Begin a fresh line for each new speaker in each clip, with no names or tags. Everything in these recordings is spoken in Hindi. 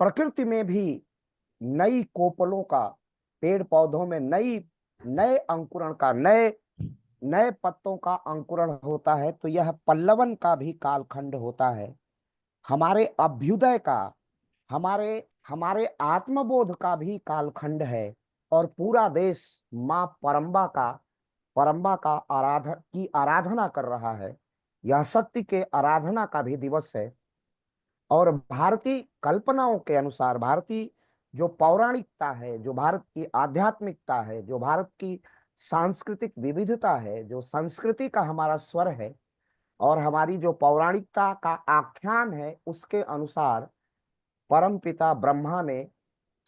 प्रकृति में भी नई कोपलों का, पेड़ पौधों में नए अंकुरण का, नए नए पत्तों का अंकुरण होता है, तो यह पल्लवन का भी कालखंड होता है। हमारे अभ्युदय का, हमारे हमारे आत्मबोध का भी कालखंड है। और पूरा देश माँ परम्बा का आराधना कर रहा है। यह शक्ति के आराधना का भी दिवस है। और भारतीय कल्पनाओं के अनुसार, भारतीय जो पौराणिकता है, जो भारत की आध्यात्मिकता है, जो भारत की सांस्कृतिक विविधता है, जो संस्कृति का हमारा स्वर है, और हमारी जो पौराणिकता का आख्यान है, उसके अनुसार परम पिता ब्रह्मा ने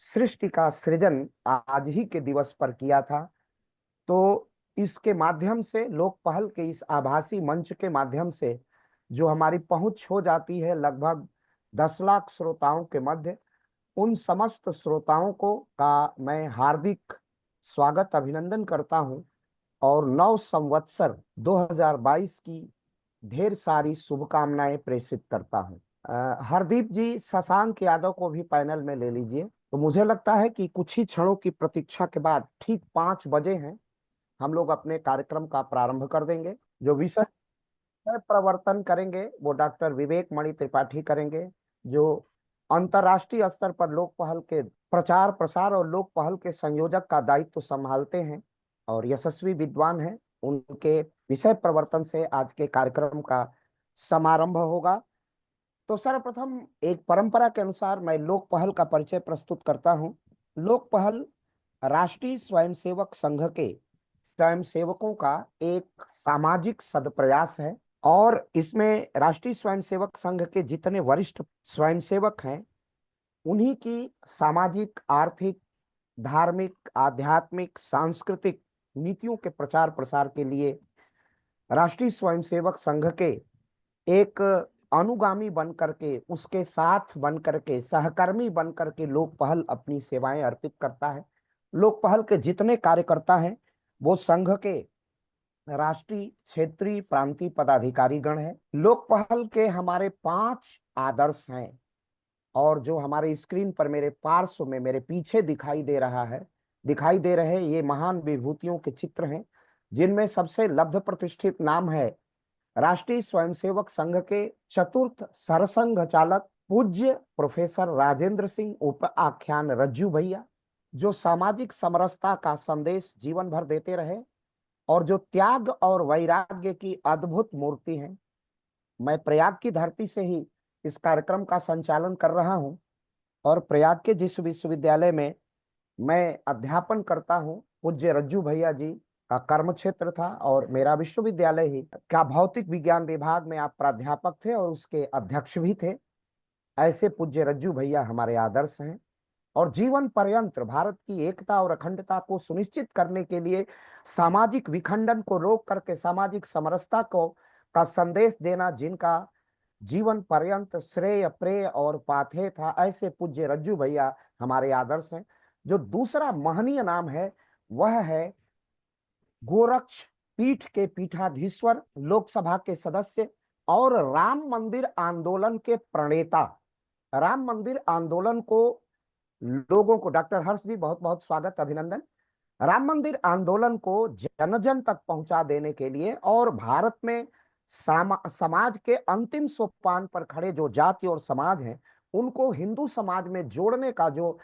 सृष्टि का सृजन आज ही के दिवस पर किया था। तो इसके माध्यम से, लोक पहल के इस आभासी मंच के माध्यम से जो हमारी पहुंच हो जाती है लगभग 10 लाख श्रोताओं के मध्य, उन समस्त श्रोताओं को का मैं हार्दिक स्वागत अभिनंदन करता हूं। और नव संवत्सर 2022 की ढेर सारी शुभकामनाएं प्रेषित करता हूं। हरदीप जी, शशांक यादव को भी पैनल में ले लीजिए। तो मुझे लगता है कि कुछ ही क्षणों की प्रतीक्षा के बाद ठीक 5 बजे हैं, हम लोग अपने कार्यक्रम का प्रारंभ कर देंगे। जो विषय प्रवर्तन करेंगे वो डॉक्टर विवेक मणि त्रिपाठी करेंगे, जो अंतर्राष्ट्रीय स्तर पर लोक पहल के प्रचार प्रसार और लोक पहल के संयोजक का दायित्व संभालते हैं और यशस्वी विद्वान हैं। उनके विषय प्रवर्तन से आज के कार्यक्रम का समारंभ होगा। तो सर्वप्रथम एक परंपरा के अनुसार मैं लोक पहल का परिचय प्रस्तुत करता हूं। लोक पहल राष्ट्रीय स्वयंसेवक संघ के स्वयंसेवकों का एक सामाजिक सदप्रयास है। और इसमें राष्ट्रीय स्वयंसेवक संघ के जितने वरिष्ठ स्वयंसेवक हैं, उन्हीं की सामाजिक, आर्थिक, धार्मिक, आध्यात्मिक, सांस्कृतिक नीतियों के प्रचार प्रसार के लिए राष्ट्रीय स्वयंसेवक संघ के एक अनुगामी बन करके, उसके साथ बन करके, सहकर्मी बन करके लोक पहल अपनी सेवाएं अर्पित करता है। लोक पहल के जितने कार्यकर्ता हैं वो संघ के राष्ट्रीय, क्षेत्रीय, प्रांतीय पदाधिकारी गण हैं। लोक पहल के हमारे 5 आदर्श हैं। और जो हमारे स्क्रीन पर मेरे पार्श्व में, मेरे पीछे दिखाई दे रहे ये महान विभूतियों के चित्र हैं, जिनमें सबसे लब्ध प्रतिष्ठित नाम है राष्ट्रीय स्वयंसेवक संघ के चतुर्थ सरसंघ चालक पूज्य प्रोफेसर राजेंद्र सिंह उप आख्यान रज्जू भैया, जो सामाजिक समरसता का संदेश जीवन भर देते रहे और जो त्याग और वैराग्य की अद्भुत मूर्ति हैं। मैं प्रयाग की धरती से ही इस कार्यक्रम का संचालन कर रहा हूं और प्रयाग के जिस विश्वविद्यालय में मैं अध्यापन करता हूं, पूज्य रज्जू भैया जी का कर्म क्षेत्र था और मेरा विश्वविद्यालय ही का भौतिक विज्ञान विभाग में आप प्राध्यापक थे और उसके अध्यक्ष भी थे। ऐसे पूज्य रज्जू भैया हमारे आदर्श हैं। और जीवन पर्यंत भारत की एकता और अखंडता को सुनिश्चित करने के लिए सामाजिक विखंडन को रोक करके सामाजिक समरसता को का संदेश देना जिनका जीवन पर्यंत श्रेय, प्रेय और पाथेय था, ऐसे पूज्य रज्जू भैया हमारे आदर्श हैं। जो दूसरा महनीय नाम है वह है गोरक्ष पीठ के पीठाधीश्वर, लोकसभा के सदस्य और राम मंदिर आंदोलन के प्रणेता। राम मंदिर आंदोलन को लोगों को, डॉक्टर हर्ष जी बहुत बहुत स्वागत अभिनंदन। राम मंदिर आंदोलन को जन जन तक पहुंचा देने के लिए और भारत में समाज के अंतिम सोपान पर खड़े जो जाति और समाज हैं, उनको हिंदू समाज में जोड़ने का जो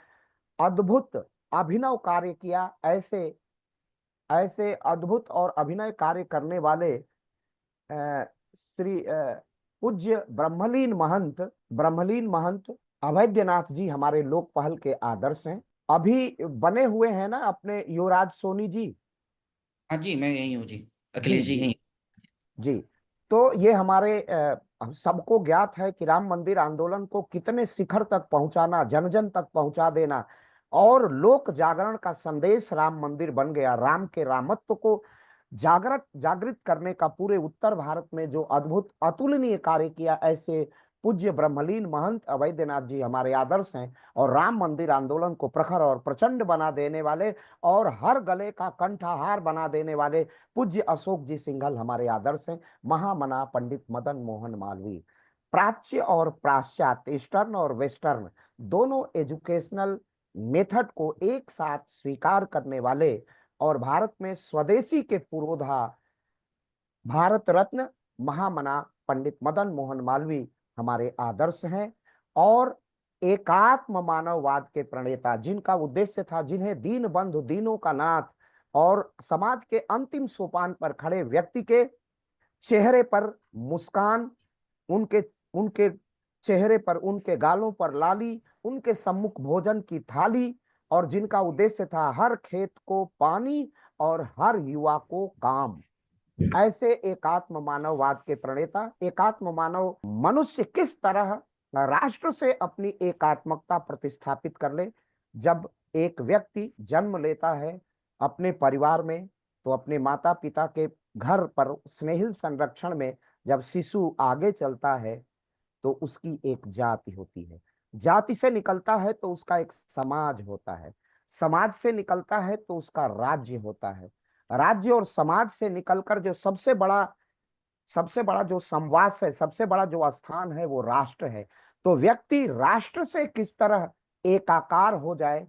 अद्भुत अभिनव कार्य किया, ऐसे ऐसे अद्भुत और अभिनय कार्य करने वाले श्री पूज्य ब्रह्मलीन महंत अभैद्यनाथ जी हमारे लोक पहल के आदर्श हैं। अभी बने हुए हैं ना अपने युवराज सोनी जी।
हाँ जी, मैं यही हूँ जी,
जी
अखिलेश जी
जी
यही।
जी। तो ये हमारे सबको ज्ञात है कि राम मंदिर आंदोलन को कितने शिखर तक पहुंचाना, जन जन तक पहुंचा देना और लोक जागरण का संदेश राम मंदिर बन गया। राम के रामत्व को जागृत करने का पूरे उत्तर भारत में जो अद्भुत अतुलनीय कार्य किया, ऐसे पूज्य ब्रह्मलीन महंत अवैधनाथ जी हमारे आदर्श हैं। और राम मंदिर आंदोलन को प्रखर और प्रचंड बना देने वाले और हर गले का कंठहार बना देने वाले पूज्य अशोक जी सिंघल हमारे आदर्श हैं। महामना पंडित मदन मोहन मालवीय। प्राच्य और पाश्चात्य, ईस्टर्न और वेस्टर्न, दोनों एजुकेशनल मेथड को एक साथ स्वीकार करने वाले और भारत में स्वदेशी के पुरोधा भारत रत्न महामना पंडित मदन मोहन मालवीय हमारे आदर्श हैं। और एकात्म मानववाद के प्रणेता, जिनका उद्देश्य था, जिन्हें दीन बंधु, दीनों का नाथ और समाज के अंतिम सोपान पर खड़े व्यक्ति के चेहरे पर मुस्कान, उनके उनके चेहरे पर, उनके गालों पर लाली, उनके सम्मुख भोजन की थाली, और जिनका उद्देश्य था हर खेत को पानी और हर युवा को काम। ऐसे एकात्म मानववाद के प्रणेता, एकात्म मानव मनुष्य किस तरह राष्ट्र से अपनी एकात्मकता प्रतिस्थापित कर ले। जब एक व्यक्ति जन्म लेता है अपने परिवार में, तो अपने माता पिता के घर पर स्नेहिल संरक्षण में जब शिशु आगे चलता है तो उसकी एक जाति होती है, जाति से निकलता है तो उसका एक समाज होता है, समाज से निकलता है तो उसका राज्य होता है, राज्य और समाज से निकलकर जो सबसे बड़ा जो संवास है, सबसे बड़ा जो स्थान है, वो राष्ट्र है। तो व्यक्ति राष्ट्र से किस तरह एकाकार हो जाए,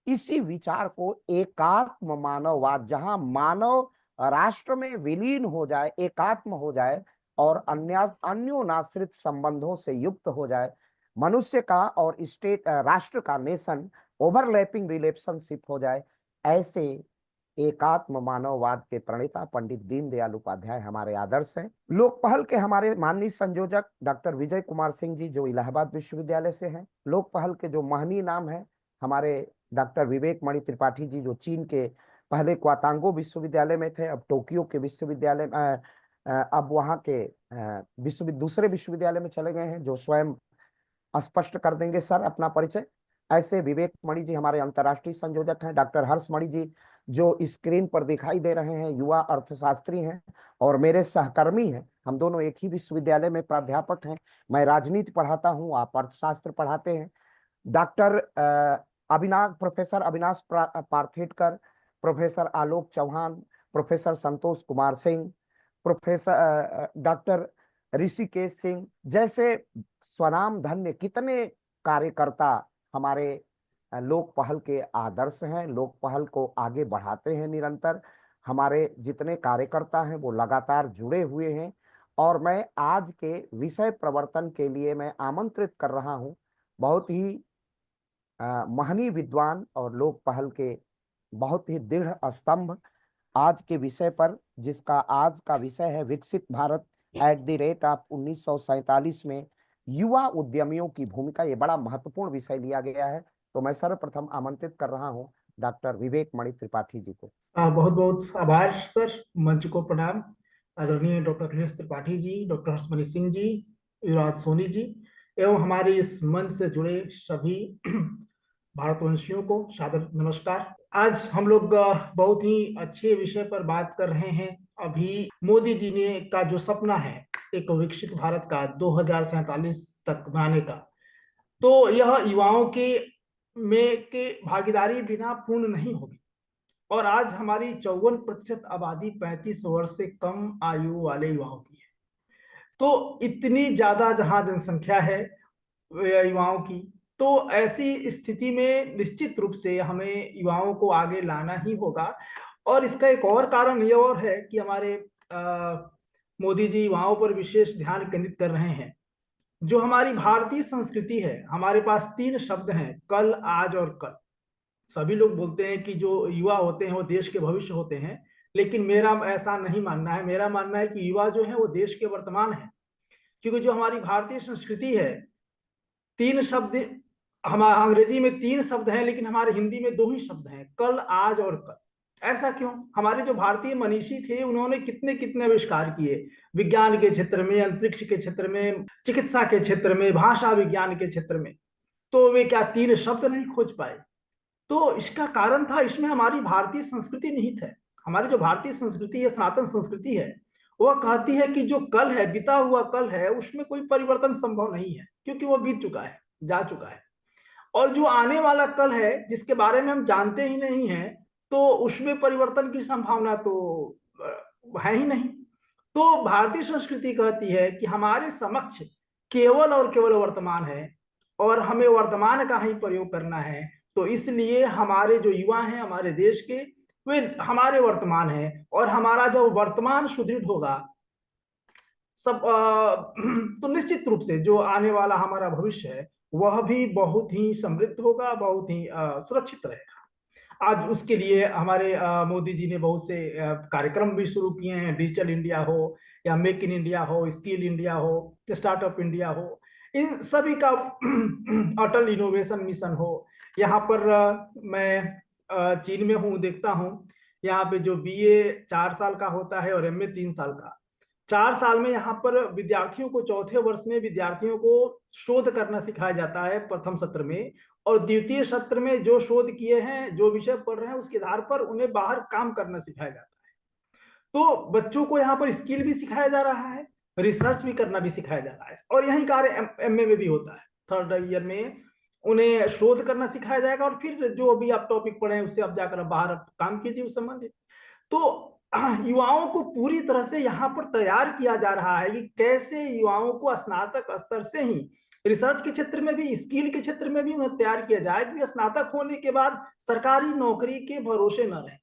इसी विचार को एकात्म मानववाद, जहां मानव राष्ट्र में विलीन हो जाए, एकात्म हो जाए और अन्योनाश्रित संबंधों से युक्त हो जाए, मनुष्य का और स्टेट राष्ट्र का, नेशन ओवरलैपिंग रिलेशनशिप हो जाए, ऐसे एकात्म मानववाद के प्रणेता पंडित दीनदयाल उपाध्याय हमारे आदर्श हैं। लोक पहल के हमारे माननीय संयोजक डॉक्टर विजय कुमार सिंह जी, जो इलाहाबाद विश्वविद्यालय से हैं। लोक पहल के जो महनीय नाम है हमारे डॉक्टर विवेक मणि त्रिपाठी जी, जो चीन के पहले क्वातांगो विश्वविद्यालय में थे, अब टोक्यो के विश्वविद्यालय, अब वहाँ के दूसरे विश्वविद्यालय में चले गए हैं, जो स्वयं स्पष्ट कर देंगे सर अपना परिचय। ऐसे विवेक मणि जी हमारे अंतर्राष्ट्रीय संयोजक हैं। डॉक्टर हर्ष मणि जी, जो स्क्रीन पर दिखाई दे रहे हैं, युवा अर्थशास्त्री हैं और मेरे सहकर्मी हैं। हम दोनों एक ही विश्वविद्यालय में प्राध्यापक हैं। मैं राजनीति पढ़ाता हूं, आप अर्थशास्त्र पढ़ाते हैं। डॉक्टर प्रोफेसर अविनाश पार्थेडकर, प्रोफेसर आलोक Chauhan, professor Santosh Kumar Singh, professor doctor Rishikesh Singh जैसे स्वनाम धन्य कितने कार्यकर्ता हमारे लोक पहल के आदर्श हैं, लोक पहल को आगे बढ़ाते हैं निरंतर। हमारे जितने कार्यकर्ता हैं वो लगातार जुड़े हुए हैं। और मैं आज के विषय प्रवर्तन के लिए मैं आमंत्रित कर रहा हूं बहुत ही महनीय विद्वान और लोक पहल के बहुत ही दृढ़ स्तंभ आज के विषय पर, जिसका आज का विषय है विकसित भारत @ 1947 में युवा उद्यमियों की भूमिका। ये बड़ा महत्वपूर्ण विषय लिया गया है। तो मैं सर्वप्रथम आमंत्रित कर रहा हूं डॉक्टर विवेक मणि त्रिपाठी जी को।
बहुत बहुत आभार सर, मंच को प्रणाम। आदरणीय डॉक्टर गणेश त्रिपाठी जी, डॉक्टर हर्षमणि सिंह जी, युवराज सोनी जी एवं हमारे इस मंच से जुड़े सभी भारतवंशियों को सादर नमस्कार। आज हम लोग बहुत ही अच्छे विषय पर बात कर रहे हैं। अभी मोदी जी ने का जो सपना है एक विकसित भारत का 2047 तक बनाने का, तो यह युवाओं के भागीदारी बिना पूर्ण नहीं होगी। और आज हमारी 54% आबादी 35 वर्ष से कम आयु वाले युवाओं की है। तो इतनी ज्यादा जहां जनसंख्या है युवाओं की, तो ऐसी स्थिति में निश्चित रूप से हमें युवाओं को आगे लाना ही होगा। और इसका एक और कारण ये और है कि हमारे मोदी जी युवाओं पर विशेष ध्यान केंद्रित कर रहे हैं। जो हमारी भारतीय संस्कृति है, हमारे पास 3 शब्द हैं, कल, आज और कल। सभी लोग बोलते हैं कि जो युवा होते हैं वो देश के भविष्य होते हैं, लेकिन मेरा ऐसा नहीं मानना है। मेरा मानना है कि युवा जो है वो देश के वर्तमान है। क्योंकि जो हमारी भारतीय संस्कृति है, 3 शब्द, हमारे अंग्रेजी में 3 शब्द हैं लेकिन हमारे हिंदी में 2 ही शब्द हैं, कल, आज और कल। ऐसा क्यों? हमारे जो भारतीय मनीषी थे उन्होंने कितने कितने आविष्कार किए, विज्ञान के क्षेत्र में, अंतरिक्ष के क्षेत्र में, चिकित्सा के क्षेत्र में, भाषा विज्ञान के क्षेत्र में। तो वे क्या 3 शब्द नहीं खोज पाए? तो इसका कारण था, इसमें हमारी भारतीय संस्कृति निहित है। हमारी जो भारतीय संस्कृति है, सनातन संस्कृति है, वह कहती है कि जो कल है, बीता हुआ कल है, उसमें कोई परिवर्तन संभव नहीं है, क्योंकि वो बीत चुका है, जा चुका है। और जो आने वाला कल है, जिसके बारे में हम जानते ही नहीं है, तो उसमें परिवर्तन की संभावना तो है ही नहीं। तो भारतीय संस्कृति कहती है कि हमारे समक्ष केवल और केवल वर्तमान है और हमें वर्तमान का ही प्रयोग करना है। तो इसलिए हमारे जो युवा हैं हमारे देश के, वे हमारे वर्तमान है, और हमारा जब वर्तमान सुदृढ़ होगा सब तो निश्चित रूप से जो आने वाला हमारा भविष्य है वह भी बहुत ही समृद्ध होगा, बहुत ही सुरक्षित रहेगा। आज उसके लिए हमारे मोदी जी ने बहुत से कार्यक्रम भी शुरू किए हैं, डिजिटल इंडिया हो या मेक इन इंडिया हो, स्किल इंडिया हो, स्टार्टअप इंडिया हो, इन सभी का अटल इनोवेशन मिशन हो। यहाँ पर मैं चीन में हूँ, देखता हूँ यहाँ पे जो बीए 4 साल का होता है और एमए 3 साल का, 4 साल में यहाँ पर विद्यार्थियों को, चौथे वर्ष में विद्यार्थियों को शोध करना सिखाया जाता है प्रथम सत्र में, और द्वितीय सत्र में जो शोध किए हैं, जो विषय पढ़ रहे हैं, उसके आधार पर उन्हें बाहर काम करना सिखाया जाता है। तो बच्चों को यहाँ पर स्किल भी सिखाया जा रहा है, रिसर्च भी करना भी सिखाया जा रहा है, और यही कार्य एमए में भी होता है। थर्ड ईयर में उन्हें शोध करना सिखाया जाएगा, और फिर जो अभी आप टॉपिक पढ़े हैं उससे आप जाकर बाहर काम कीजिए उस संबंधित। तो युवाओं को पूरी तरह से यहाँ पर तैयार किया जा रहा है कि कैसे युवाओं को स्नातक स्तर से ही रिसर्च के क्षेत्र में भी, स्किल के क्षेत्र में भी उन्हें तैयार किया जाए कि स्नातक होने के बाद सरकारी नौकरी के भरोसे न रहे।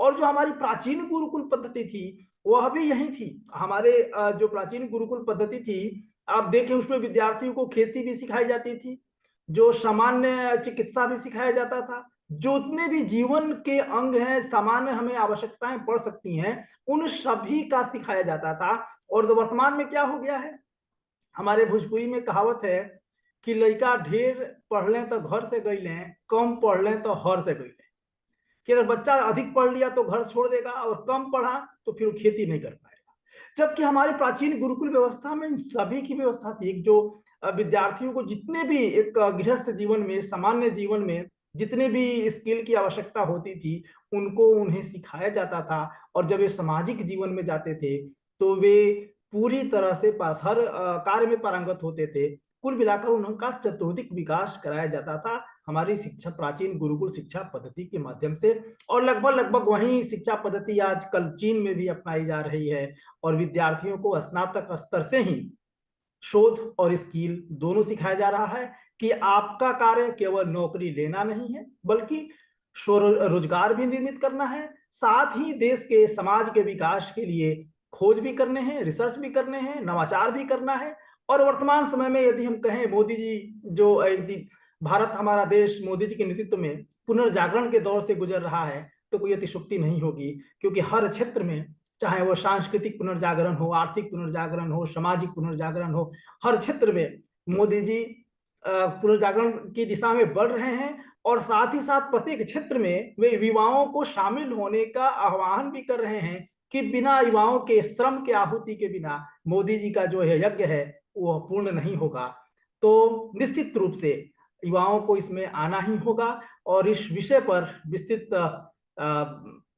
और जो हमारी प्राचीन गुरुकुल पद्धति थी वह भी यही थी। हमारे जो प्राचीन गुरुकुल पद्धति थी, आप देखें उसमें विद्यार्थियों को खेती भी सिखाई जाती थी, जो सामान्य चिकित्सा भी सिखाया जाता था, जितने भी जीवन के अंग हैं, सामान्य हमें आवश्यकताएं पड़ सकती हैं, उन सभी का सिखाया जाता था। और वर्तमान में क्या हो गया है, हमारे भोजपुरी में कहावत है कि लड़का ढेर पढ़ लें तो घर से गई लें, कम पढ़ लें तो हर से गई लें। कि अगर बच्चा अधिक पढ़ लिया तो घर छोड़ देगा, और कम पढ़ा तो फिर वो खेती नहीं कर पाएगा। जबकि हमारी प्राचीन गुरुकुल व्यवस्था में इन सभी की व्यवस्था थी। एक जो विद्यार्थियों को जितने भी एक गृहस्थ जीवन में, सामान्य जीवन में जितने भी स्किल की आवश्यकता होती थी, उनको उन्हें सिखाया जाता था। और जब वे सामाजिक जीवन में जाते थे तो वे पूरी तरह से हर कार्य में पारंगत होते थे। कुल मिलाकर उनका चतुर्दिक विकास कराया जाता था हमारी शिक्षा, प्राचीन गुरुकुल शिक्षा पद्धति के माध्यम से। और लगभग वही शिक्षा पद्धति आजकल चीन में भी अपनाई जा रही है, और विद्यार्थियों को स्नातक स्तर से ही शोध और स्किल दोनों सिखाया जा रहा है कि आपका कार्य केवल नौकरी लेना नहीं है, बल्कि रोजगार भी निर्मित करना है, साथ ही देश के, समाज के विकास के लिए खोज भी करने हैं, रिसर्च भी करने हैं, नवाचार भी करना है। और वर्तमान समय में यदि हम कहें, मोदी जी जो भारत, हमारा देश मोदी जी के नेतृत्व में पुनर्जागरण के दौर से गुजर रहा है, तो कोई अतिशुक्ति नहीं होगी, क्योंकि हर क्षेत्र में, चाहे वो सांस्कृतिक पुनर्जागरण हो, आर्थिक पुनर्जागरण हो, सामाजिक पुनर्जागरण हो, हर क्षेत्र में मोदी जी पुनर्जागरण की दिशा में बढ़ रहे हैं। और साथ ही साथ प्रत्येक क्षेत्र में वे युवाओं को शामिल होने का आह्वान भी कर रहे हैं कि बिना युवाओं के श्रम के आहुति के बिना मोदी जी का जो है यज्ञ है वो पूर्ण नहीं होगा। तो निश्चित रूप से युवाओं को इसमें आना ही होगा। और इस विषय पर विस्तृत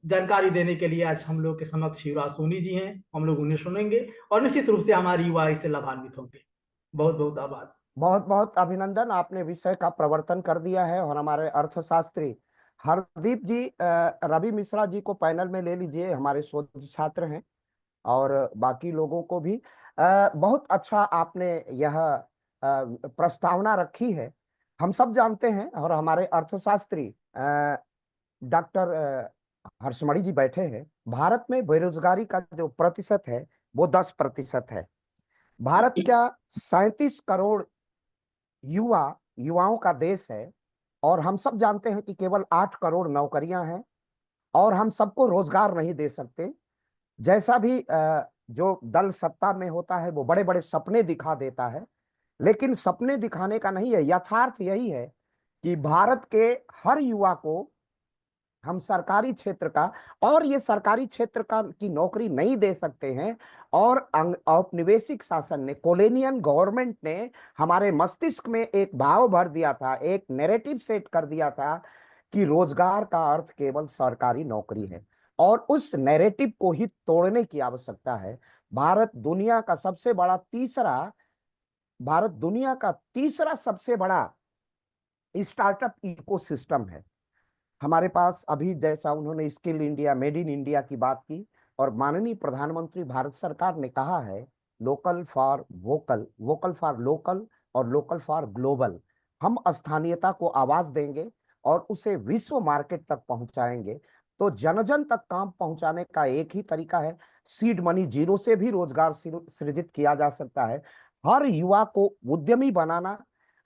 जानकारी देने के लिए आज हम लोग के समक्ष युवराज सोनी जी हैं, हम लोग उन्हें सुनेंगे और निश्चित रूप से हमारे युवा इससे लाभान्वित होंगे। बहुत बहुत आभार।
बहुत बहुत अभिनंदन, आपने विषय का प्रवर्तन कर दिया है। और हमारे अर्थशास्त्री हरदीप जी, रवि मिश्रा जी को पैनल में ले लीजिए, हमारे शोध छात्र हैं, और बाकी लोगों को भी। बहुत अच्छा आपने यह प्रस्तावना रखी है। हम सब जानते हैं, और हमारे अर्थशास्त्री डॉक्टर हर्षमणि जी बैठे हैं, भारत में बेरोजगारी का जो प्रतिशत है वो 10% है। भारत क्या 37 करोड़ युवाओं का देश है, और हम सब जानते हैं कि केवल 8 करोड़ नौकरियां हैं, और हम सबको रोजगार नहीं दे सकते। जैसा भी जो दल सत्ता में होता है वो बड़े बड़े सपने दिखा देता है, लेकिन सपने दिखाने का नहीं है, यथार्थ यही है कि भारत के हर युवा को हम सरकारी क्षेत्र का, और ये सरकारी क्षेत्र का की नौकरी नहीं दे सकते हैं। और औपनिवेशिक शासन ने, कॉलोनियल गवर्नमेंट ने हमारे मस्तिष्क में एक भाव भर दिया था, एक नैरेटिव सेट कर दिया था कि रोजगार का अर्थ केवल सरकारी नौकरी है, और उस नैरेटिव को ही तोड़ने की आवश्यकता है। भारत दुनिया का तीसरा सबसे बड़ा स्टार्टअप इकोसिस्टम है। हमारे पास अभी, जैसा उन्होंने skill India, made in India की बात की, और माननीय प्रधानमंत्री भारत सरकार ने कहा है local for vocal, vocal for local और लोकल फॉर ग्लोबल। हम स्थानीयता को आवाज देंगे और उसे विश्व मार्केट तक पहुंचाएंगे। तो जन जन तक काम पहुंचाने का एक ही तरीका है, सीड मनी जीरो से भी रोजगार सृजित किया जा सकता है। हर युवा को उद्यमी बनाना,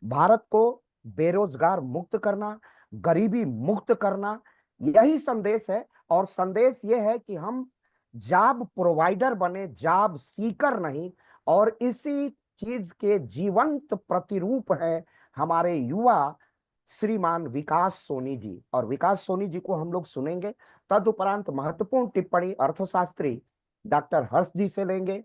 भारत को बेरोजगार मुक्त करना, गरीबी मुक्त करना, यही संदेश है। और संदेश यह है कि हम जॉब प्रोवाइडर बने, जॉब सीकर नहीं। और इसी चीज के जीवंत प्रतिरूप है हमारे युवा श्रीमान विकास सोनी जी। और विकास सोनी जी को हम लोग सुनेंगे। तदुपरांत महत्वपूर्ण टिप्पणी अर्थशास्त्री डॉक्टर हर्ष जी से लेंगे,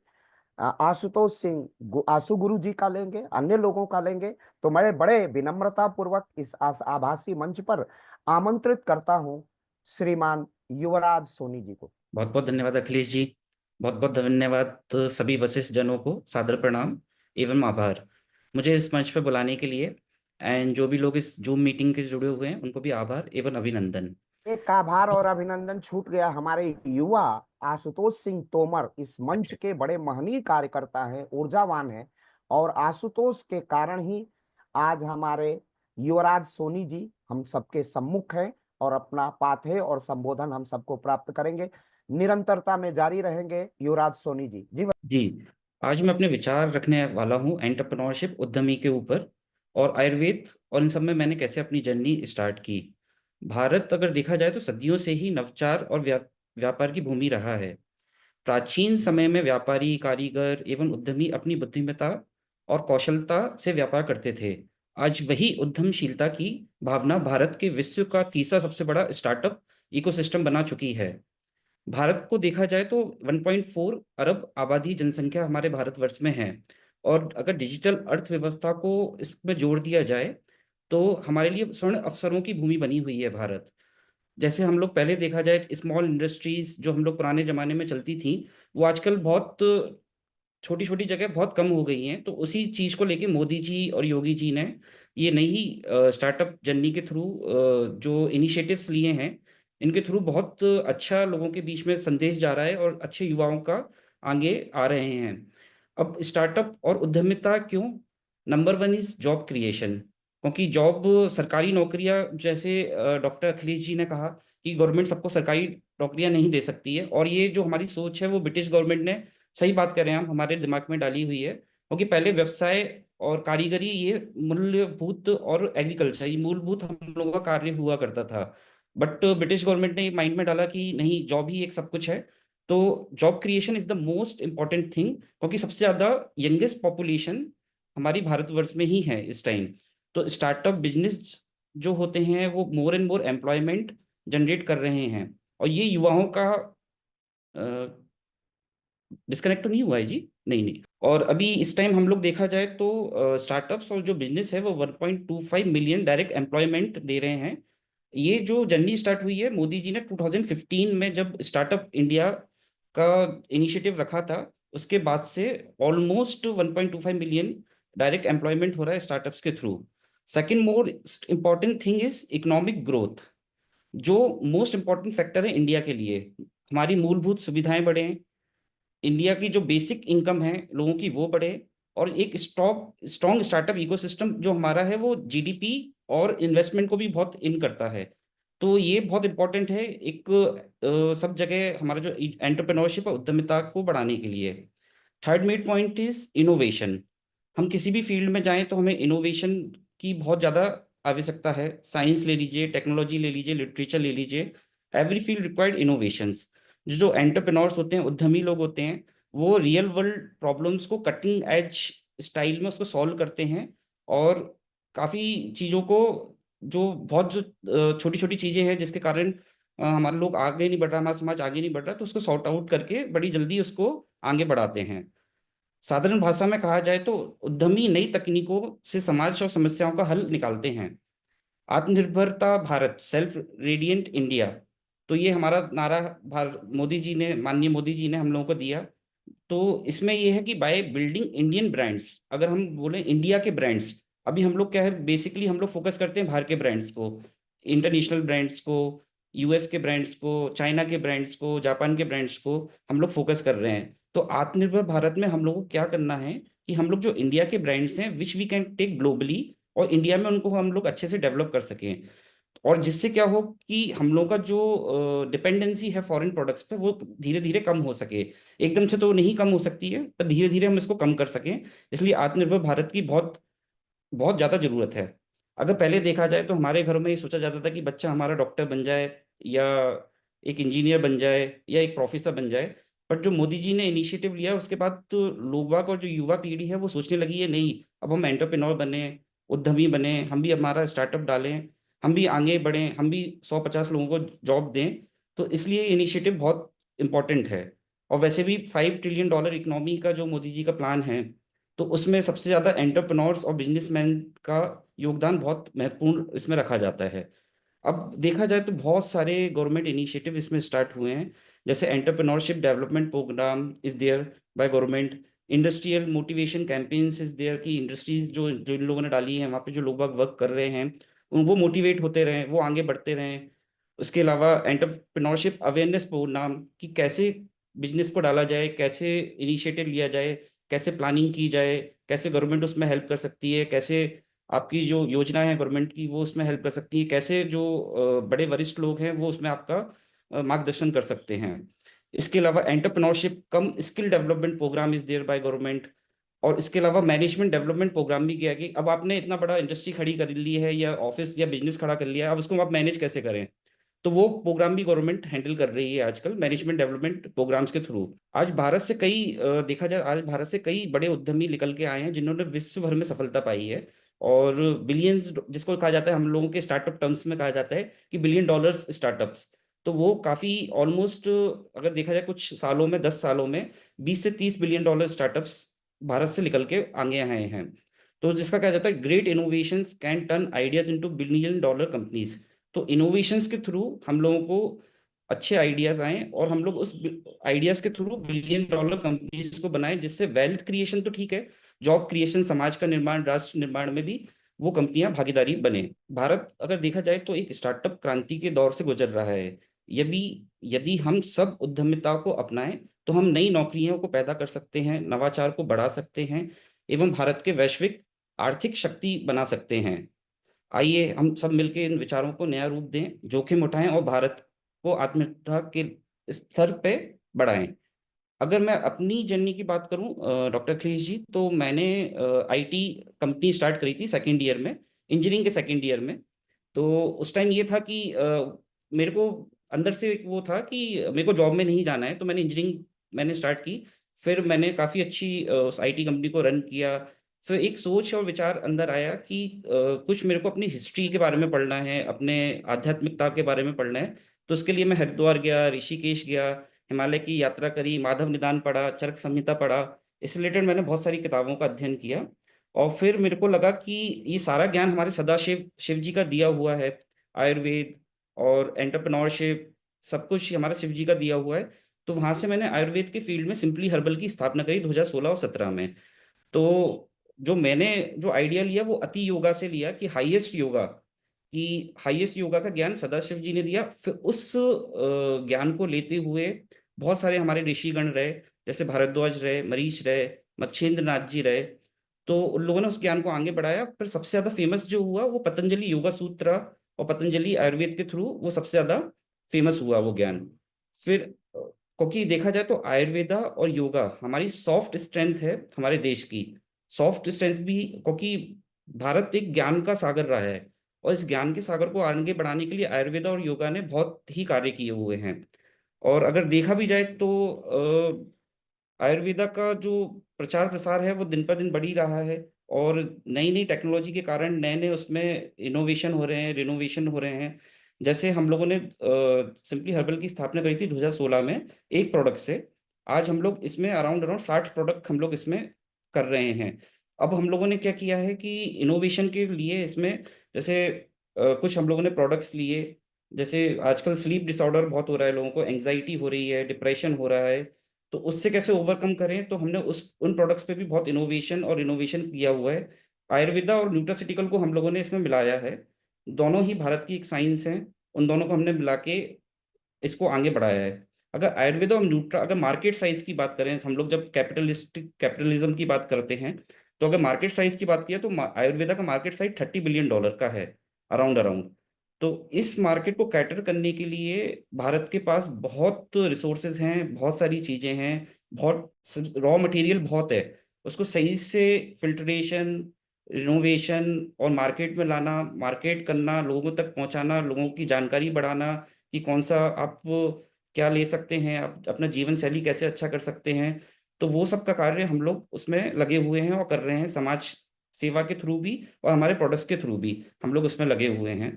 आशुतोष सिंह आशु गुरु जी का लेंगे, अन्य लोगों का लेंगे। तो मैं बड़े विनम्रता पूर्वक इस आभासी मंच पर आमंत्रित करता हूं श्रीमान युवराज सोनी जी को।
बहुत बहुत धन्यवाद अखिलेश जी। बहुत बहुत धन्यवाद सभी वशिष्ठ जनों को, सादर प्रणाम एवं आभार मुझे इस मंच पर बुलाने के लिए। एंड जो भी लोग इस जूम मीटिंग के जुड़े हुए हैं उनको भी आभार एवं अभिनंदन।
एक आभार और अभिनंदन छूट गया, हमारे युवा आशुतोष सिंह तोमर इस मंच के बड़े महनीय कार्यकर्ता हैं, ऊर्जावान हैं। और आशुतोष के कारण ही आज हमारे युवराज सोनी जी हम सबके सम्मुख हैं और अपना पाथेय और संबोधन हम सबको प्राप्त करेंगे। निरंतरता में जारी रहेंगे युवराज सोनी जी।
जी, आज मैं अपने विचार रखने वाला हूँ एंटरप्रेन्योरशिप, उद्यमी के ऊपर, और आयुर्वेद और इन सब में मैंने कैसे अपनी जर्नी स्टार्ट की। भारत अगर देखा जाए तो सदियों से ही नवचार और व्यापार की भूमि रहा है। प्राचीन समय में व्यापारी, कारीगर एवं उद्यमी अपनी बुद्धिमत्ता और कौशलता से व्यापार करते थे। आज वही उद्यमशीलता की भावना भारत के विश्व का तीसरा सबसे बड़ा स्टार्टअप इकोसिस्टम बना चुकी है। भारत को देखा जाए तो 1.4 अरब आबादी जनसंख्या हमारे भारतवर्ष में है, और अगर डिजिटल अर्थव्यवस्था को इसमें जोड़ दिया जाए तो हमारे लिए स्वर्ण अवसरों की भूमि बनी हुई है भारत। जैसे हम लोग पहले देखा जाए, स्मॉल इंडस्ट्रीज जो हम लोग पुराने जमाने में चलती थी, वो आजकल बहुत छोटी छोटी जगह बहुत कम हो गई हैं। तो उसी चीज को लेके मोदी जी और योगी जी ने ये नई स्टार्टअप जर्नी के थ्रू जो इनिशिएटिव्स लिए हैं, इनके थ्रू बहुत अच्छा लोगों के बीच में संदेश जा रहा है और अच्छे युवाओं का आगे आ रहे हैं। अब स्टार्टअप और उद्यमिता क्यों? Number one is job creation. क्योंकि जॉब, सरकारी नौकरियां, जैसे डॉक्टर अखिलेश जी ने कहा कि गवर्नमेंट सबको सरकारी नौकरियां नहीं दे सकती है, और ये जो हमारी सोच है वो ब्रिटिश गवर्नमेंट ने, सही बात कर रहे हैं हम, हमारे दिमाग में डाली हुई है। क्योंकि पहले व्यवसाय और कारीगरी ये मूल्यभूत, और एग्रीकल्चर ये मूलभूत हम लोगों का कार्य हुआ करता था। बट ब्रिटिश गवर्नमेंट ने माइंड में डाला कि नहीं, जॉब ही एक सब कुछ है। तो job creation is the most important thing, क्योंकि सबसे ज्यादा यंगेस्ट पॉपुलेशन हमारी भारतवर्ष में ही है इस टाइम। तो स्टार्टअप बिजनेस जो होते हैं वो more and more employment generate कर रहे हैं, और ये युवाओं का डिस्कनेक्ट तो नहीं हुआ है जी? नहीं नहीं। और अभी इस टाइम हम लोग देखा जाए तो स्टार्टअप्स और जो बिजनेस है वो 1.25 मिलियन डायरेक्ट एम्प्लॉयमेंट दे रहे हैं। ये जो जर्नी स्टार्ट हुई है, मोदी जी ने 2015 में जब स्टार्टअप इंडिया का इनिशिएटिव रखा था, उसके बाद से ऑलमोस्ट 1.25 मिलियन डायरेक्ट एम्प्लॉयमेंट हो रहा है स्टार्टअप्स के through. Second most important thing is economic growth, जो मोस्ट इंपॉर्टेंट फैक्टर है इंडिया के लिए। हमारी मूलभूत सुविधाएं बढ़े, इंडिया की जो बेसिक इनकम है लोगों की वो बढ़े, और एक स्ट्रॉन्ग स्टार्टअप इकोसिस्टम जो हमारा है वो जीडीपी और इन्वेस्टमेंट को भी बहुत इन करता है। तो ये बहुत इंपॉर्टेंट है एक सब जगह हमारा जो एंटरप्रेन्योरशिप और उद्यमिता को बढ़ाने के लिए। Third main point is innovation. हम किसी भी फील्ड में जाएं तो हमें इनोवेशन की बहुत ज़्यादा आवश्यकता है। साइंस ले लीजिए, टेक्नोलॉजी ले लीजिए, लिटरेचर ले लीजिए, एवरी फील्ड रिक्वायर्ड इनोवेशंस। जो एंटरप्रेन्योर्स होते हैं, उद्यमी लोग होते हैं, वो रियल वर्ल्ड प्रॉब्लम्स को कटिंग एज स्टाइल में उसको सॉल्व करते हैं, और काफ़ी चीज़ों को, जो बहुत जो छोटी छोटी चीज़ें हैं जिसके कारण हमारे लोग आगे नहीं बढ़ रहा, हमारा समाज आगे नहीं बढ़ रहा, तो उसको सॉर्ट आउट करके बड़ी जल्दी उसको आगे बढ़ाते हैं। साधारण भाषा में कहा जाए तो उद्यमी नई तकनीकों से समाज और समस्याओं का हल निकालते हैं। आत्मनिर्भरता भारत, सेल्फ रेडिएंट इंडिया, तो ये हमारा नारा मोदी जी ने, माननीय मोदी जी ने हम लोगों को दिया। तो इसमें ये है कि बाय बिल्डिंग इंडियन ब्रांड्स, अगर हम बोले इंडिया के ब्रांड्स, अभी हम लोग क्या है, बेसिकली हम लोग फोकस करते हैं बाहर के ब्रांड्स को, इंटरनेशनल ब्रांड्स को, यूएस के ब्रांड्स को, चाइना के ब्रांड्स को, जापान के ब्रांड्स को हम लोग फोकस कर रहे हैं। तो आत्मनिर्भर भारत में हम लोग को क्या करना है कि हम लोग जो इंडिया के ब्रांड्स हैं which we can take globally, और इंडिया में उनको हम लोग अच्छे से डेवलप कर सकें, और जिससे क्या हो कि हम लोग का जो डिपेंडेंसी है फॉरेन प्रोडक्ट्स पे वो धीरे धीरे कम हो सके। एकदम से तो नहीं कम हो सकती है, पर धीरे धीरे हम इसको कम कर सकें। इसलिए आत्मनिर्भर भारत की बहुत बहुत ज्यादा जरूरत है। अगर पहले देखा जाए तो हमारे घरों में ये सोचा जाता था कि बच्चा हमारा डॉक्टर बन जाए, या एक इंजीनियर बन जाए, या एक प्रोफेसर बन जाए। पर जो मोदी जी ने इनिशिएटिव लिया उसके बाद तो लोग बाग और जो युवा पीढ़ी है वो सोचने लगी है, नहीं अब हम एंटरप्रेन्योर बने, उद्यमी बने, हम भी हमारा स्टार्टअप डालें, हम भी आगे बढ़ें, हम भी 150 लोगों को जॉब दें। तो इसलिए इनिशिएटिव बहुत इंपॉर्टेंट है। और वैसे भी $5 ट्रिलियन इकोनॉमी का जो मोदी जी का प्लान है, तो उसमें सबसे ज्यादा एंटरप्रेन्योर्स और बिजनेसमैन का योगदान बहुत महत्वपूर्ण इसमें रखा जाता है। अब देखा जाए तो बहुत सारे गवर्नमेंट इनिशिएटिव इसमें स्टार्ट हुए हैं, जैसे entrepreneurship development program is there by government, industrial motivation campaigns is there, की इंडस्ट्रीज जो जो इन लोगों ने डाली है वहाँ पे जो लोग बाग वर्क कर रहे हैं वो मोटिवेट होते रहें, वो आगे बढ़ते रहें। उसके अलावा एंटरप्रेन्योरशिप अवेयरनेस प्रोग्राम, कि कैसे बिजनेस को डाला जाए, कैसे इनिशिएटिव लिया जाए, कैसे प्लानिंग की जाए, कैसे गवर्नमेंट उसमें हेल्प कर सकती है, कैसे आपकी जो योजनाएं हैं गवर्नमेंट की वो उसमें हेल्प कर सकती है, कैसे जो बड़े वरिष्ठ लोग हैं वो उसमें आपका मार्गदर्शन कर सकते हैं। इसके अलावा entrepreneurship cum skill development program is there by government. और इसके अलावा मैनेजमेंट डेवलपमेंट प्रोग्राम भी किया कि अब आपने इतना बड़ा इंडस्ट्री खड़ी कर ली है या ऑफिस या बिजनेस खड़ा कर लिया है, अब उसको आप मैनेज कैसे करें। तो वो प्रोग्राम भी गवर्नमेंट हैंडल कर रही है आजकल मैनेजमेंट डेवलपमेंट प्रोग्राम्स के थ्रू। आज भारत से कई देखा जाए आज भारत से कई बड़े उद्यमी निकल के आए हैं जिन्होंने विश्व भर में सफलता पाई है। और बिलियंस, जिसको कहा जाता है हम लोगों के स्टार्टअप टर्म्स में कहा जाता है कि $1 बिलियन स्टार्टअप्स, तो वो काफी ऑलमोस्ट अगर देखा जाए कुछ सालों में 10 सालों में 20 से 30 बिलियन स्टार्टअप्स भारत से निकल के आगे आए हैं। तो जिसका कहा जाता है great innovations can turn ideas into $1 billion companies. तो इनोवेशंस के थ्रू हम लोगों को अच्छे आइडियाज आए और हम लोग उस आइडियाज के थ्रू $1 बिलियन कंपनीज को बनाए, जिससे वेल्थ क्रिएशन तो ठीक है, जॉब क्रिएशन, समाज का निर्माण, राष्ट्र निर्माण में भी वो कंपनियां भागीदारी बने। भारत अगर देखा जाए तो एक स्टार्टअप क्रांति के दौर से गुजर रहा है। यदि यदि हम सब उद्यमिता को अपनाएं तो हम नई नौकरियों को पैदा कर सकते हैं, नवाचार को बढ़ा सकते हैं, एवं भारत के वैश्विक आर्थिक शक्ति बना सकते हैं। आइए हम सब मिलकर इन विचारों को नया रूप दें, जोखिम उठाएं और भारत को आत्मनिर्भरता के स्तर पे बढ़ाएं। अगर मैं अपनी जर्नी की बात करूं डॉक्टर खलीस जी, तो मैंने आईटी कंपनी स्टार्ट करी थी सेकेंड ईयर में, इंजीनियरिंग के सेकेंड ईयर में। तो उस टाइम ये था कि मेरे को अंदर से एक वो था कि मेरे को जॉब में नहीं जाना है, तो मैंने इंजीनियरिंग मैंने स्टार्ट की। फिर मैंने काफ़ी अच्छी उस आईटी कंपनी को रन किया। फिर एक सोच और विचार अंदर आया कि कुछ मेरे को अपनी हिस्ट्री के बारे में पढ़ना है, अपने आध्यात्मिकता के बारे में पढ़ना है। तो उसके लिए मैं हरिद्वार गया, ऋषिकेश गया, हिमालय की यात्रा करी, माधव निदान पढ़ा, चरक संहिता पढ़ा। इस रिलेटेड मैंने बहुत सारी किताबों का अध्ययन किया। और फिर मेरे को लगा कि ये सारा ज्ञान हमारे सदाशिव शिव जी का दिया हुआ है। आयुर्वेद और एंटरप्रेन्योरशिप सब कुछ हमारा शिव जी का दिया हुआ है। तो वहां से मैंने आयुर्वेद के फील्ड में सिंपली हर्बल की स्थापना करी 2016 और 17 में। तो जो मैंने जो आइडिया लिया वो अति योगा से लिया, कि हाईएस्ट योगा, कि हाईएस्ट योगा का ज्ञान सदाशिव जी ने दिया। फिर उस ज्ञान को लेते हुए बहुत सारे हमारे ऋषिगण रहे, जैसे भारद्वाज रहे, मरीच रहे, मच्छेंद्र नाथ जी रहे। तो उन लोगों ने उस ज्ञान को आगे बढ़ाया। फिर सबसे ज्यादा फेमस जो हुआ वो पतंजलि योगा सूत्र और पतंजलि आयुर्वेद के थ्रू वो सबसे ज्यादा फेमस हुआ वो ज्ञान। फिर क्योंकि देखा जाए तो आयुर्वेदा और योगा हमारी सॉफ्ट स्ट्रेंथ है हमारे देश की। सॉफ्ट स्ट्रेंथ भी, क्योंकि भारत एक ज्ञान का सागर रहा है, और इस ज्ञान के सागर को आगे बढ़ाने के लिए आयुर्वेदा और योगा ने बहुत ही कार्य किए हुए हैं। और अगर देखा भी जाए तो आयुर्वेदा का जो प्रचार प्रसार है वो दिन पर दिन बढ़ ही रहा है। और नई नई टेक्नोलॉजी के कारण नए नए उसमें इनोवेशन हो रहे हैं, रिनोवेशन हो रहे हैं। जैसे हम लोगों ने सिंपली हर्बल की स्थापना करी थी 2016 में एक प्रोडक्ट से। आज हम लोग इसमें अराउंड अराउंड 60 प्रोडक्ट हम लोग इसमें कर रहे हैं। अब हम लोगों ने क्या किया है कि इनोवेशन के लिए इसमें जैसे कुछ हम लोगों ने प्रोडक्ट्स लिए। जैसे आजकल स्लीप डिसऑर्डर बहुत हो रहा है, लोगों को एंग्जाइटी हो रही है, डिप्रेशन हो रहा है। तो उससे कैसे ओवरकम करें, तो हमने उस उन प्रोडक्ट्स पे भी बहुत इनोवेशन किया हुआ है। आयुर्वेदा और न्यूट्रासिटिकल को हम लोगों ने इसमें मिलाया है। दोनों ही भारत की एक साइंस है, उन दोनों को हमने मिला के इसको आगे बढ़ाया है। अगर आयुर्वेदा और न्यूट्रा, अगर मार्केट साइज की बात करें, हम लोग जब कैपिटलिज्म की बात करते हैं, तो अगर मार्केट साइज की बात किया तो आयुर्वेदा का मार्केट साइज $30 बिलियन का है, अराउंड अराउंड। तो इस मार्केट को कैटर करने के लिए भारत के पास बहुत रिसोर्सेज हैं, बहुत सारी चीजें हैं, बहुत रॉ मटेरियल बहुत है। उसको सही से फिल्ट्रेशन, रिनोवेशन और मार्केट में लाना, मार्केट करना, लोगों तक पहुंचाना, लोगों की जानकारी बढ़ाना कि कौन सा आप क्या ले सकते हैं, आप अपना जीवन शैली कैसे अच्छा कर सकते हैं। तो वो सब का कार्य हम लोग उसमें लगे हुए हैं और कर रहे हैं, समाज सेवा के थ्रू भी और हमारे प्रोडक्ट्स के थ्रू भी हम लोग उसमें लगे हुए हैं।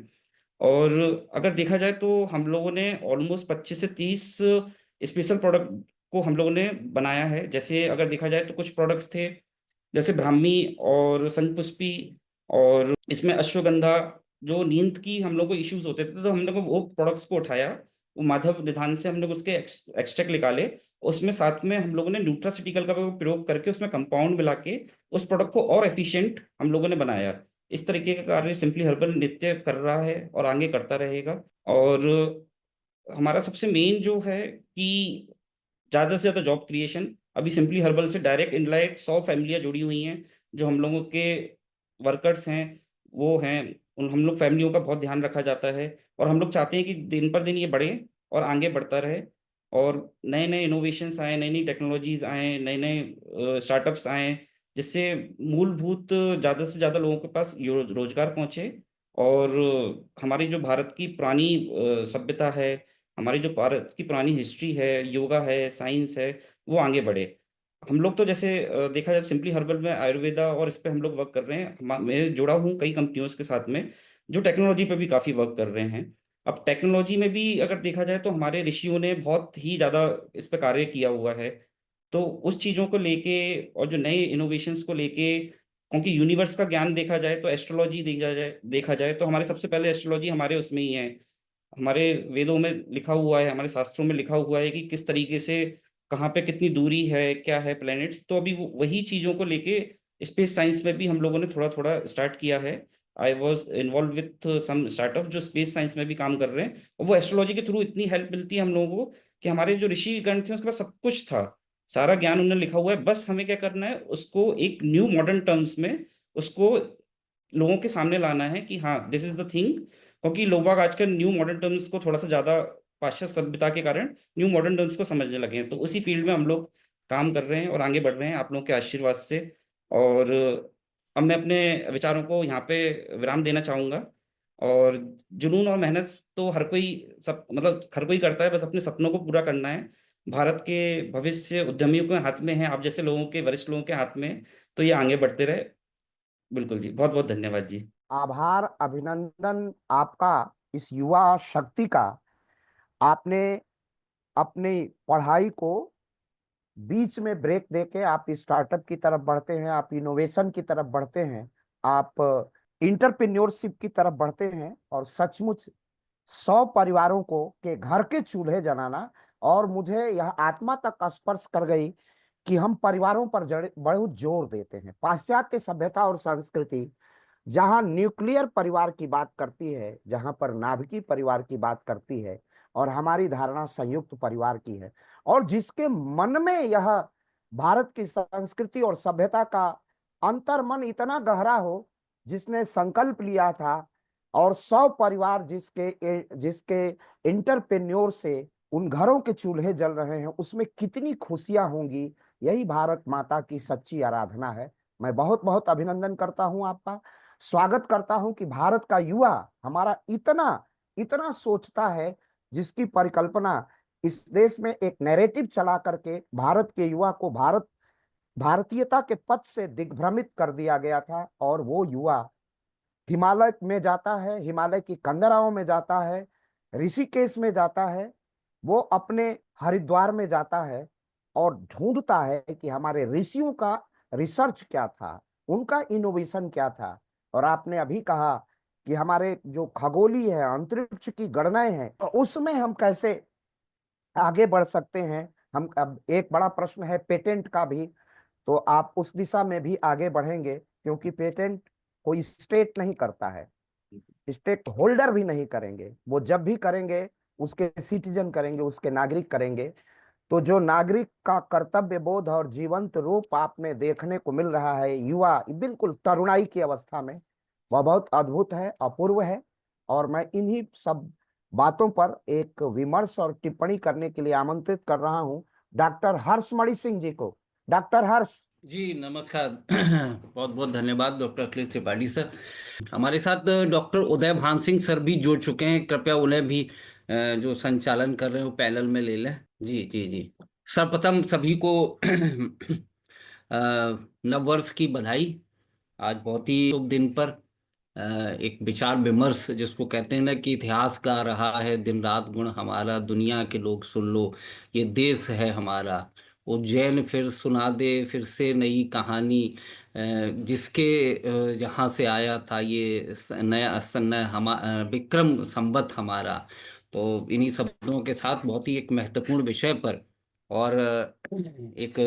और अगर देखा जाए तो हम लोगों ने ऑलमोस्ट 25 से 30 स्पेशल प्रोडक्ट को हम लोगों ने बनाया है। जैसे अगर देखा जाए तो कुछ प्रोडक्ट्स थे जैसे ब्राह्मी और संपुष्पी, और इसमें अश्वगंधा, जो नींद की हम लोग को इश्यूज होते थे तो हम लोग वो प्रोडक्ट्स को उठाया, वो माधव निधान से हम लोग उसके एक्सट्रैक्ट निकाले, उसमें साथ में हम लोगों ने न्यूट्रासिटिकल का प्रयोग करके उसमें कंपाउंड मिला के उस प्रोडक्ट को और एफिशिएंट हम लोगों ने बनाया। इस तरीके का कार्य सिंपली हर्बल नित्य कर रहा है और आगे करता रहेगा। और हमारा सबसे मेन जो है कि ज्यादा से ज्यादा जॉब क्रिएशन। अभी सिंपली हर्बल से डायरेक्ट इनडायरेक्ट 100 फैमिलियां जुड़ी हुई हैं, जो हम लोगों के वर्कर्स हैं, वो हैं, उन हम लोग फैमिलियों का बहुत ध्यान रखा जाता है। और हम लोग चाहते हैं कि दिन पर दिन ये बढ़े और आगे बढ़ता रहे, और नए नए इनोवेशंस आए, नई नई टेक्नोलॉजीज आए, नए नए स्टार्टअप्स आए, जिससे मूलभूत ज़्यादा से ज़्यादा लोगों के पास रोजगार पहुंचे। और हमारी जो भारत की पुरानी सभ्यता है, हमारी जो भारत की पुरानी हिस्ट्री है, योगा है, साइंस है, वो आगे बढ़े। हम लोग तो जैसे देखा जाए सिंपली हर्बल में आयुर्वेदा और इस पे हम लोग वर्क कर रहे हैं। मैं जुड़ा हूँ कई कंपनियों के साथ में जो टेक्नोलॉजी पे भी काफ़ी वर्क कर रहे हैं। अब टेक्नोलॉजी में भी अगर देखा जाए तो हमारे ऋषियों ने बहुत ही ज़्यादा इस पे कार्य किया हुआ है। तो उस चीज़ों को लेके और जो नए इनोवेशंस को लेके, क्योंकि यूनिवर्स का ज्ञान देखा जाए तो एस्ट्रोलॉजी देखा जाए तो हमारे सबसे पहले एस्ट्रोलॉजी हमारे उसमें ही है। हमारे वेदों में लिखा हुआ है, हमारे शास्त्रों में लिखा हुआ है कि किस तरीके से कहाँ पे कितनी दूरी है, क्या है प्लैनेट्स। तो अभी वही चीज़ों को लेके स्पेस साइंस में भी हम लोगों ने थोड़ा थोड़ा स्टार्ट किया है। I was involve with some startup जो स्पेस साइंस में भी काम कर रहे हैं, और वो एस्ट्रोलॉजी के थ्रू इतनी हेल्प मिलती है हम लोगों को कि हमारे जो ऋषि गण थे उसके पास सब कुछ था, सारा ज्ञान उन्होंने लिखा हुआ है, बस हमें क्या करना है, उसको एक न्यू मॉडर्न टर्म्स में उसको लोगों के सामने लाना है कि हाँ दिस इज द थिंग। क्योंकि लोग बाग आजकल न्यू मॉडर्न टर्म्स को थोड़ा सा ज्यादा पाश्चात्य सभ्यता के कारण न्यू मॉडर्न टर्म्स को समझने लगे हैं, तो उसी फील्ड में हम लोग काम कर रहे हैं और आगे बढ़ रहे हैं आप लोगों के आशीर्वाद से। और अब मैं अपने विचारों को यहाँ पे विराम देना चाहूंगा। और जुनून और मेहनत तो हर कोई, सब मतलब हर कोई करता है, बस अपने सपनों को पूरा करना है। भारत के भविष्य उद्यमियों के हाथ में है, आप जैसे लोगों के, वरिष्ठ लोगों के हाथ में है, तो ये आगे बढ़ते रहे। बिल्कुल जी, बहुत बहुत धन्यवाद जी।
आभार, अभिनंदन आपका इस युवा शक्ति का। आपने अपनी पढ़ाई को बीच में ब्रेक देके आप स्टार्टअप की तरफ बढ़ते हैं, आप इनोवेशन की तरफ बढ़ते हैं, आप इंटरप्रेन्योरशिप की तरफ बढ़ते हैं, और सचमुच 100 परिवारों को के घर के चूल्हे जलाना। और मुझे यह आत्मा तक स्पर्श कर गई कि हम परिवारों पर बहुत जोर देते हैं। पाश्चात्य सभ्यता और संस्कृति जहां न्यूक्लियर परिवार की बात करती है, जहां पर नाभिकीय परिवार की बात करती है, और हमारी धारणा संयुक्त परिवार की है। और जिसके मन में यह भारत की संस्कृति और सभ्यता का अंतर मन इतना गहरा हो, जिसने संकल्प लिया था, और 100 परिवार जिसके जिसके इंटरप्रेन्योर से उन घरों के चूल्हे जल रहे हैं, उसमें कितनी खुशियां होंगी। यही भारत माता की सच्ची आराधना है। मैं बहुत बहुत अभिनंदन करता हूं आपका, स्वागत करता हूं कि भारत का युवा हमारा इतना इतना सोचता है, जिसकी परिकल्पना इस देश में एक नैरेटिव चला करके भारत के युवा को भारतीयता के पथ से दिग्भ्रमित कर दिया गया था। और वो युवा हिमालय में जाता है, हिमालय की कंदराओं में जाता है, ऋषिकेश में जाता है, वो अपने हरिद्वार में जाता है और ढूंढता है कि हमारे ऋषियों का रिसर्च क्या था, उनका इनोवेशन क्या था। और आपने अभी कहा कि हमारे जो खगोलीय है, अंतरिक्ष की गणनाएं हैं, तो उसमें हम कैसे आगे बढ़ सकते हैं। हम अब एक बड़ा प्रश्न है पेटेंट का भी, तो आप उस दिशा में भी आगे बढ़ेंगे, क्योंकि पेटेंट कोई स्टेट नहीं करता है, स्टेक होल्डर भी नहीं करेंगे। वो जब भी करेंगे उसके सिटीजन करेंगे, उसके नागरिक करेंगे, तो जो नागरिक का कर्तव्य बोध और जीवंत रूप आप में देखने को मिल रहा है युवा, बिल्कुल तरुणाई की अवस्था में, वह बहुत अद्भुत है, अपूर्व है। और मैं इन्हीं सब बातों पर एक विमर्श और टिप्पणी करने के लिए आमंत्रित कर रहा हूं डॉक्टर हर्षमणि सिंह जी को। डॉक्टर हर्ष।
जी नमस्कार। बहुत बहुत धन्यवाद डॉक्टर अखिलेश त्रिपाठी सर। हमारे साथ डॉक्टर उदय भान सिंह सर भी जुड़ चुके हैं, कृपया उन्हें भी जो संचालन कर रहे हो पैनल में ले लें। जी जी जी। सर्वप्रथम सभी को नववर्ष की बधाई। आज बहुत ही शुभ दिन पर एक विचार विमर्श जिसको कहते हैं ना कि इतिहास गा रहा है दिन रात गुण हमारा, दुनिया के लोग सुन लो ये देश है हमारा, उज्जैन फिर सुना दे फिर से नई कहानी, जिसके जहाँ से आया था ये नया सन विक्रम संवत हमारा। तो इन्हीं शब्दों के साथ बहुत ही एक महत्वपूर्ण विषय पर और एक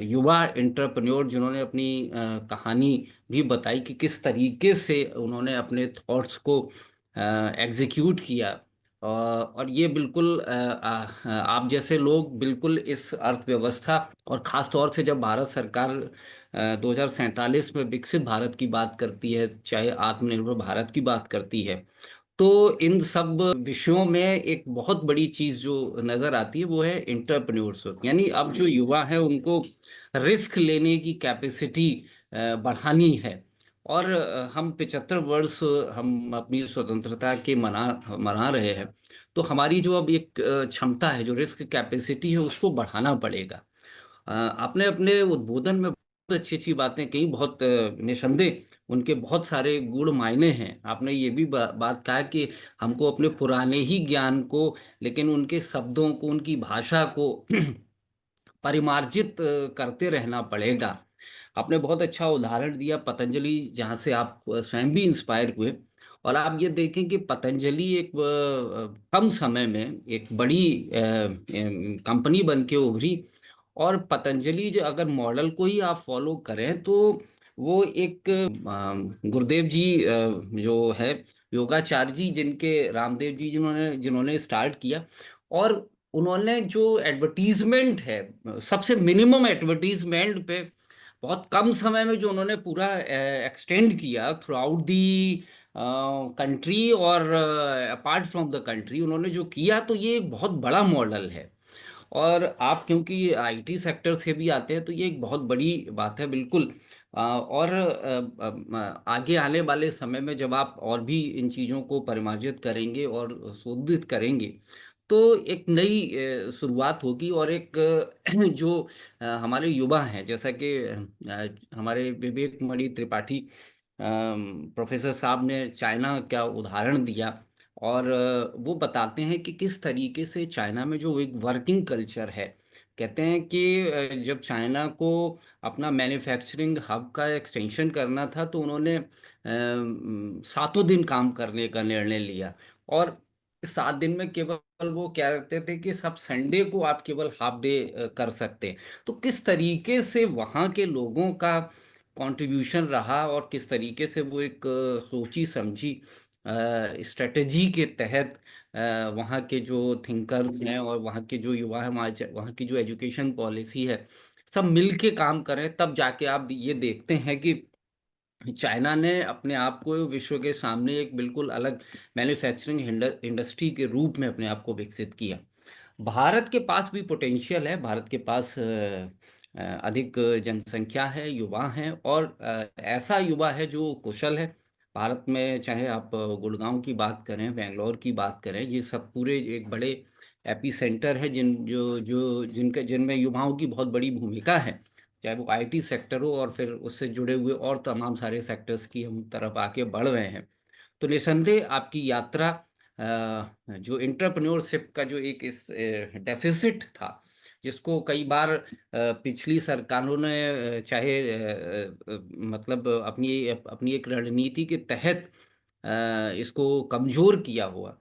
युवा एंटरप्रेन्योर जिन्होंने अपनी कहानी भी बताई कि किस तरीके से उन्होंने अपने थॉट्स को एग्जीक्यूट किया। और ये बिल्कुल आप जैसे लोग बिल्कुल इस अर्थव्यवस्था और ख़ास तौर से जब भारत सरकार 2047 में विकसित भारत की बात करती है, चाहे आत्मनिर्भर भारत की बात करती है, तो इन सब विषयों में एक बहुत बड़ी चीज जो नजर आती है वो है एंटरप्रेन्योरशिप। यानी अब जो युवा है उनको रिस्क लेने की कैपेसिटी बढ़ानी है। और हम 75 वर्ष हम अपनी स्वतंत्रता के मना रहे हैं, तो हमारी जो अब एक क्षमता है, जो रिस्क कैपेसिटी है, उसको बढ़ाना पड़ेगा। आपने अपने उद्बोधन में बहुत अच्छी अच्छी बातें कही, बहुत निसंदेह उनके बहुत सारे गुण मायने हैं। आपने ये भी बात कहा कि हमको अपने पुराने ही ज्ञान को, लेकिन उनके शब्दों को, उनकी भाषा को परिमार्जित करते रहना पड़ेगा। आपने बहुत अच्छा उदाहरण दिया पतंजलि, जहाँ से आप स्वयं भी इंस्पायर हुए। और आप ये देखें कि पतंजलि एक कम समय में एक बड़ी कंपनी बन के उभरी। और पतंजलि जो अगर मॉडल को ही आप फॉलो करें तो वो एक गुरुदेव जी जो है योगाचार्य जी, जिनके रामदेव जी जिन्होंने जिन्होंने स्टार्ट किया। और उन्होंने जो एडवर्टीजमेंट है, सबसे मिनिमम एडवर्टीजमेंट पे बहुत कम समय में जो उन्होंने पूरा एक्सटेंड किया थ्रू आउट दी कंट्री और अपार्ट फ्रॉम द कंट्री, उन्होंने जो किया, तो ये एक बहुत बड़ा मॉडल है। और आप क्योंकि आईटी सेक्टर से भी आते हैं तो ये एक बहुत बड़ी बात है बिल्कुल। और आगे आने वाले समय में जब आप और भी इन चीज़ों को परिमार्जित करेंगे और शोधित करेंगे तो एक नई शुरुआत होगी। और एक जो हमारे युवा हैं, जैसा कि हमारे विवेक मणि त्रिपाठी प्रोफेसर साहब ने चाइना का उदाहरण दिया, और वो बताते हैं कि किस तरीके से चाइना में जो एक वर्किंग कल्चर है। कहते हैं कि जब चाइना को अपना मैन्युफैक्चरिंग हब का एक्सटेंशन करना था तो उन्होंने 7 दिन काम करने का निर्णय लिया। और 7 दिन में केवल वो क्या करते थे कि सब संडे को आप केवल हाफ डे कर सकते हैं। तो किस तरीके से वहाँ के लोगों का कंट्रीब्यूशन रहा और किस तरीके से वो एक सोची समझी स्ट्रेटजी के तहत वहाँ के जो थिंकर्स हैं और वहाँ के जो युवा हैं, वहाँ की जो एजुकेशन पॉलिसी है, सब मिल के काम करें, तब जाके आप ये देखते हैं कि चाइना ने अपने आप को विश्व के सामने एक बिल्कुल अलग मैन्युफैक्चरिंग इंडस्ट्री के रूप में अपने आप को विकसित किया। भारत के पास भी पोटेंशियल है, भारत के पास अधिक जनसंख्या है, युवा हैं, और ऐसा युवा है जो कुशल है। भारत में चाहे आप गुड़गांव की बात करें, बेंगलोर की बात करें, ये सब पूरे एक बड़े एपी सेंटर है जिनमें युवाओं की बहुत बड़ी भूमिका है, चाहे वो आईटी सेक्टर हो और फिर उससे जुड़े हुए और तमाम सारे सेक्टर्स की हम तरफ आके बढ़ रहे हैं। तो निसंदेह आपकी यात्रा जो एंटरप्रेन्योरशिप का जो एक इस डेफिसिट था, जिसको कई बार पिछली सरकारों ने चाहे मतलब अपनी अपनी एक रणनीति के तहत इसको कमज़ोर किया हुआ,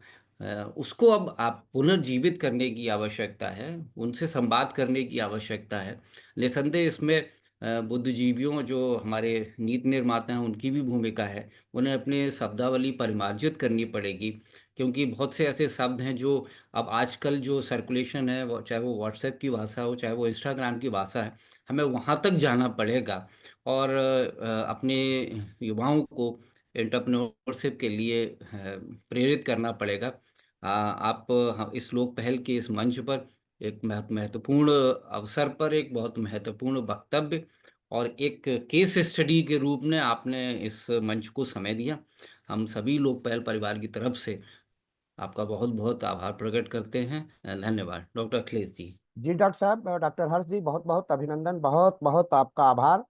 उसको अब आप पुनर्जीवित करने की आवश्यकता है, उनसे संवाद करने की आवश्यकता है। निसंदेह इसमें बुद्धिजीवियों जो हमारे नीति निर्माता हैं उनकी भी भूमिका है, उन्हें अपने शब्दावली परिमार्जित करनी पड़ेगी। क्योंकि बहुत से ऐसे शब्द हैं जो अब आजकल जो सर्कुलेशन है, वो चाहे वो व्हाट्सएप की भाषा हो, चाहे वो इंस्टाग्राम की भाषा है, हमें वहाँ तक जाना पड़ेगा और अपने युवाओं को एंटरप्रेन्योरशिप के लिए प्रेरित करना पड़ेगा। आप इस लोक पहल के इस मंच पर एक महत्वपूर्ण अवसर पर एक बहुत महत्वपूर्ण वक्तव्य और एक केस स्टडी के रूप में आपने इस मंच को समय दिया। हम सभी लोक पहल परिवार की तरफ से आपका बहुत बहुत आभार प्रकट करते हैं। धन्यवाद डॉक्टर अखिलेश जी।
जी डॉक्टर साहब, डॉक्टर हर्ष जी, बहुत बहुत अभिनंदन, बहुत बहुत आपका आभार।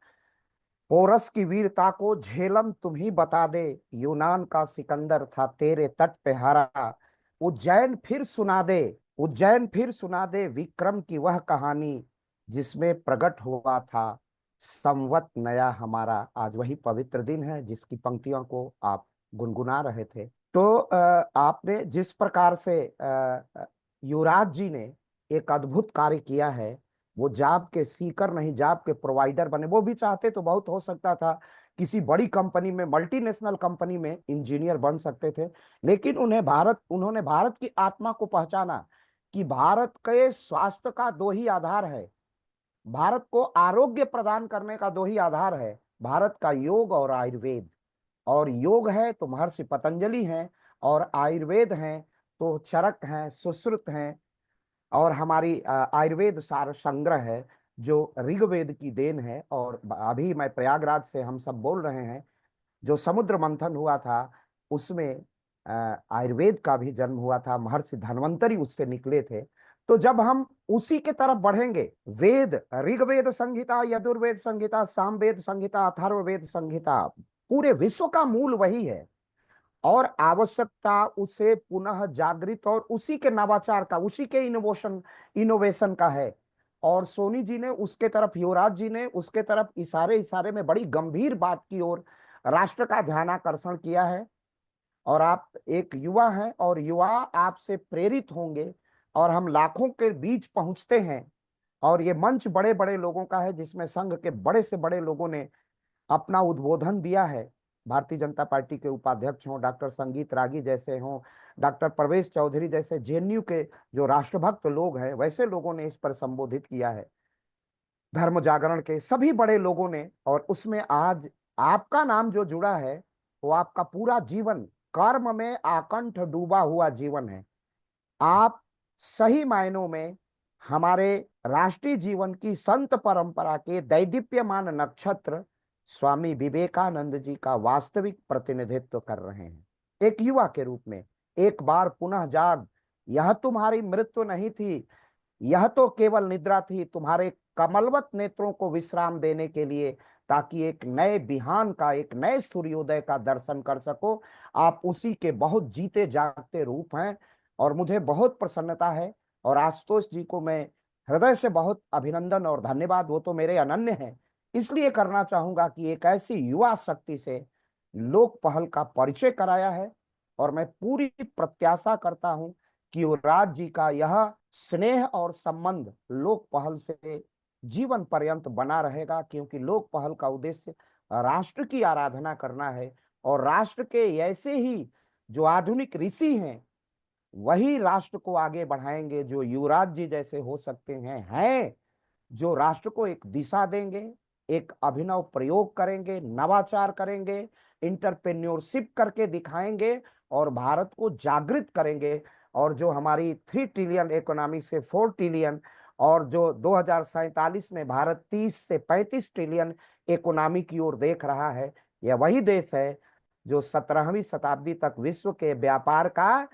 पोरस की वीरता को झेलम तुम ही बता दे, यूनान का सिकंदर था तेरे तट पे हारा। उज्जैन फिर सुना दे, उज्जैन फिर सुना दे विक्रम की वह कहानी, जिसमें प्रकट हुआ था संवत नया हमारा। आज वही पवित्र दिन है जिसकी पंक्तियों को आप गुनगुना रहे थे। तो आपने जिस प्रकार से युवराज जी ने एक अद्भुत कार्य किया है, वो जॉब के सीकर नहीं, जॉब के प्रोवाइडर बने। वो भी चाहते तो बहुत हो सकता था, किसी बड़ी कंपनी में, मल्टीनेशनल कंपनी में इंजीनियर बन सकते थे, लेकिन उन्होंने भारत की आत्मा को पहचाना कि भारत के स्वास्थ्य का दो ही आधार है, भारत को आरोग्य प्रदान करने का दो ही आधार है, भारत का योग और आयुर्वेद। और योग है तो महर्षि पतंजलि हैं, और आयुर्वेद हैं तो चरक हैं, सुश्रुत हैं, और हमारी आयुर्वेद सार संग्रह है जो ऋग्वेद की देन है। और अभी मैं प्रयागराज से हम सब बोल रहे हैं, जो समुद्र मंथन हुआ था उसमें आयुर्वेद का भी जन्म हुआ था, महर्षि धन्वंतरी उससे निकले थे। तो जब हम उसी के तरफ बढ़ेंगे, वेद, ऋग्वेद संहिता, यजुर्वेद संहिता, सामवेद संहिता, अथर्ववेद संहिता, पूरे विश्व का मूल वही है, और आवश्यकता उसे पुनः जागृत और उसी के नवाचार का, उसी के इनोवेशन का है। और सोनी जी ने उसके तरफ, युवराज जी ने उसके तरफ इशारे इशारे में बड़ी गंभीर बात की ओर राष्ट्र का ध्यानाकर्षण किया है। और आप एक युवा हैं और युवा आपसे प्रेरित होंगे, और हम लाखों के बीच पहुंचते हैं। और ये मंच बड़े बड़े लोगों का है, जिसमें संघ के बड़े से बड़े लोगों ने अपना उद्बोधन दिया है। भारतीय जनता पार्टी के उपाध्यक्ष हों, डॉक्टर संगीत रागी जैसे हों, डॉक्टर प्रवेश चौधरी जैसे जेएनयू के जो राष्ट्रभक्त लोग हैं, वैसे लोगों ने इस पर संबोधित किया है, धर्म जागरण के सभी बड़े लोगों ने। और उसमें आज आपका नाम जो जुड़ा है, वो आपका पूरा जीवन कर्म में आकंठ डूबा हुआ जीवन है। आप सही मायनों में हमारे राष्ट्रीय जीवन की संत परंपरा के दैदीप्यमान नक्षत्र स्वामी विवेकानंद जी का वास्तविक प्रतिनिधित्व कर रहे हैं। एक युवा के रूप में एक बार पुनः जाग, यह तुम्हारी मृत्यु नहीं थी, यह तो केवल निद्रा थी, तुम्हारे कमलवत नेत्रों को विश्राम देने के लिए, ताकि एक नए बिहान का, एक नए सूर्योदय का दर्शन कर सको। आप उसी के बहुत जीते जागते रूप हैं, और मुझे बहुत प्रसन्नता है। और आशुतोष जी को मैं हृदय से बहुत अभिनंदन और धन्यवाद, वो तो मेरे अनन्य हैं, इसलिए करना चाहूंगा कि एक ऐसी युवा शक्ति से लोक पहल का परिचय कराया है। और मैं पूरी प्रत्याशा करता हूं कि युवराज जी का यह स्नेह और संबंध लोक पहल से जीवन पर्यंत बना रहेगा, क्योंकि लोक पहल का उद्देश्य राष्ट्र की आराधना करना है। और राष्ट्र के ऐसे ही जो आधुनिक ऋषि हैं, वही राष्ट्र को आगे बढ़ाएंगे, जो युवराज जी जैसे हो सकते हैं जो राष्ट्र को एक दिशा देंगे, एक अभिनव प्रयोग करेंगे, नवाचार करेंगे, इंटरप्रेन्योरशिप करके दिखाएंगे, और भारत को जागृत करेंगे। और जो हमारी 3 ट्रिलियन इकोनॉमी से 4 ट्रिलियन, और जो 2047 में भारत 30 से 35 ट्रिलियन इकोनॉमी की ओर देख रहा है, यह वही देश है जो 17वीं शताब्दी तक विश्व के व्यापार का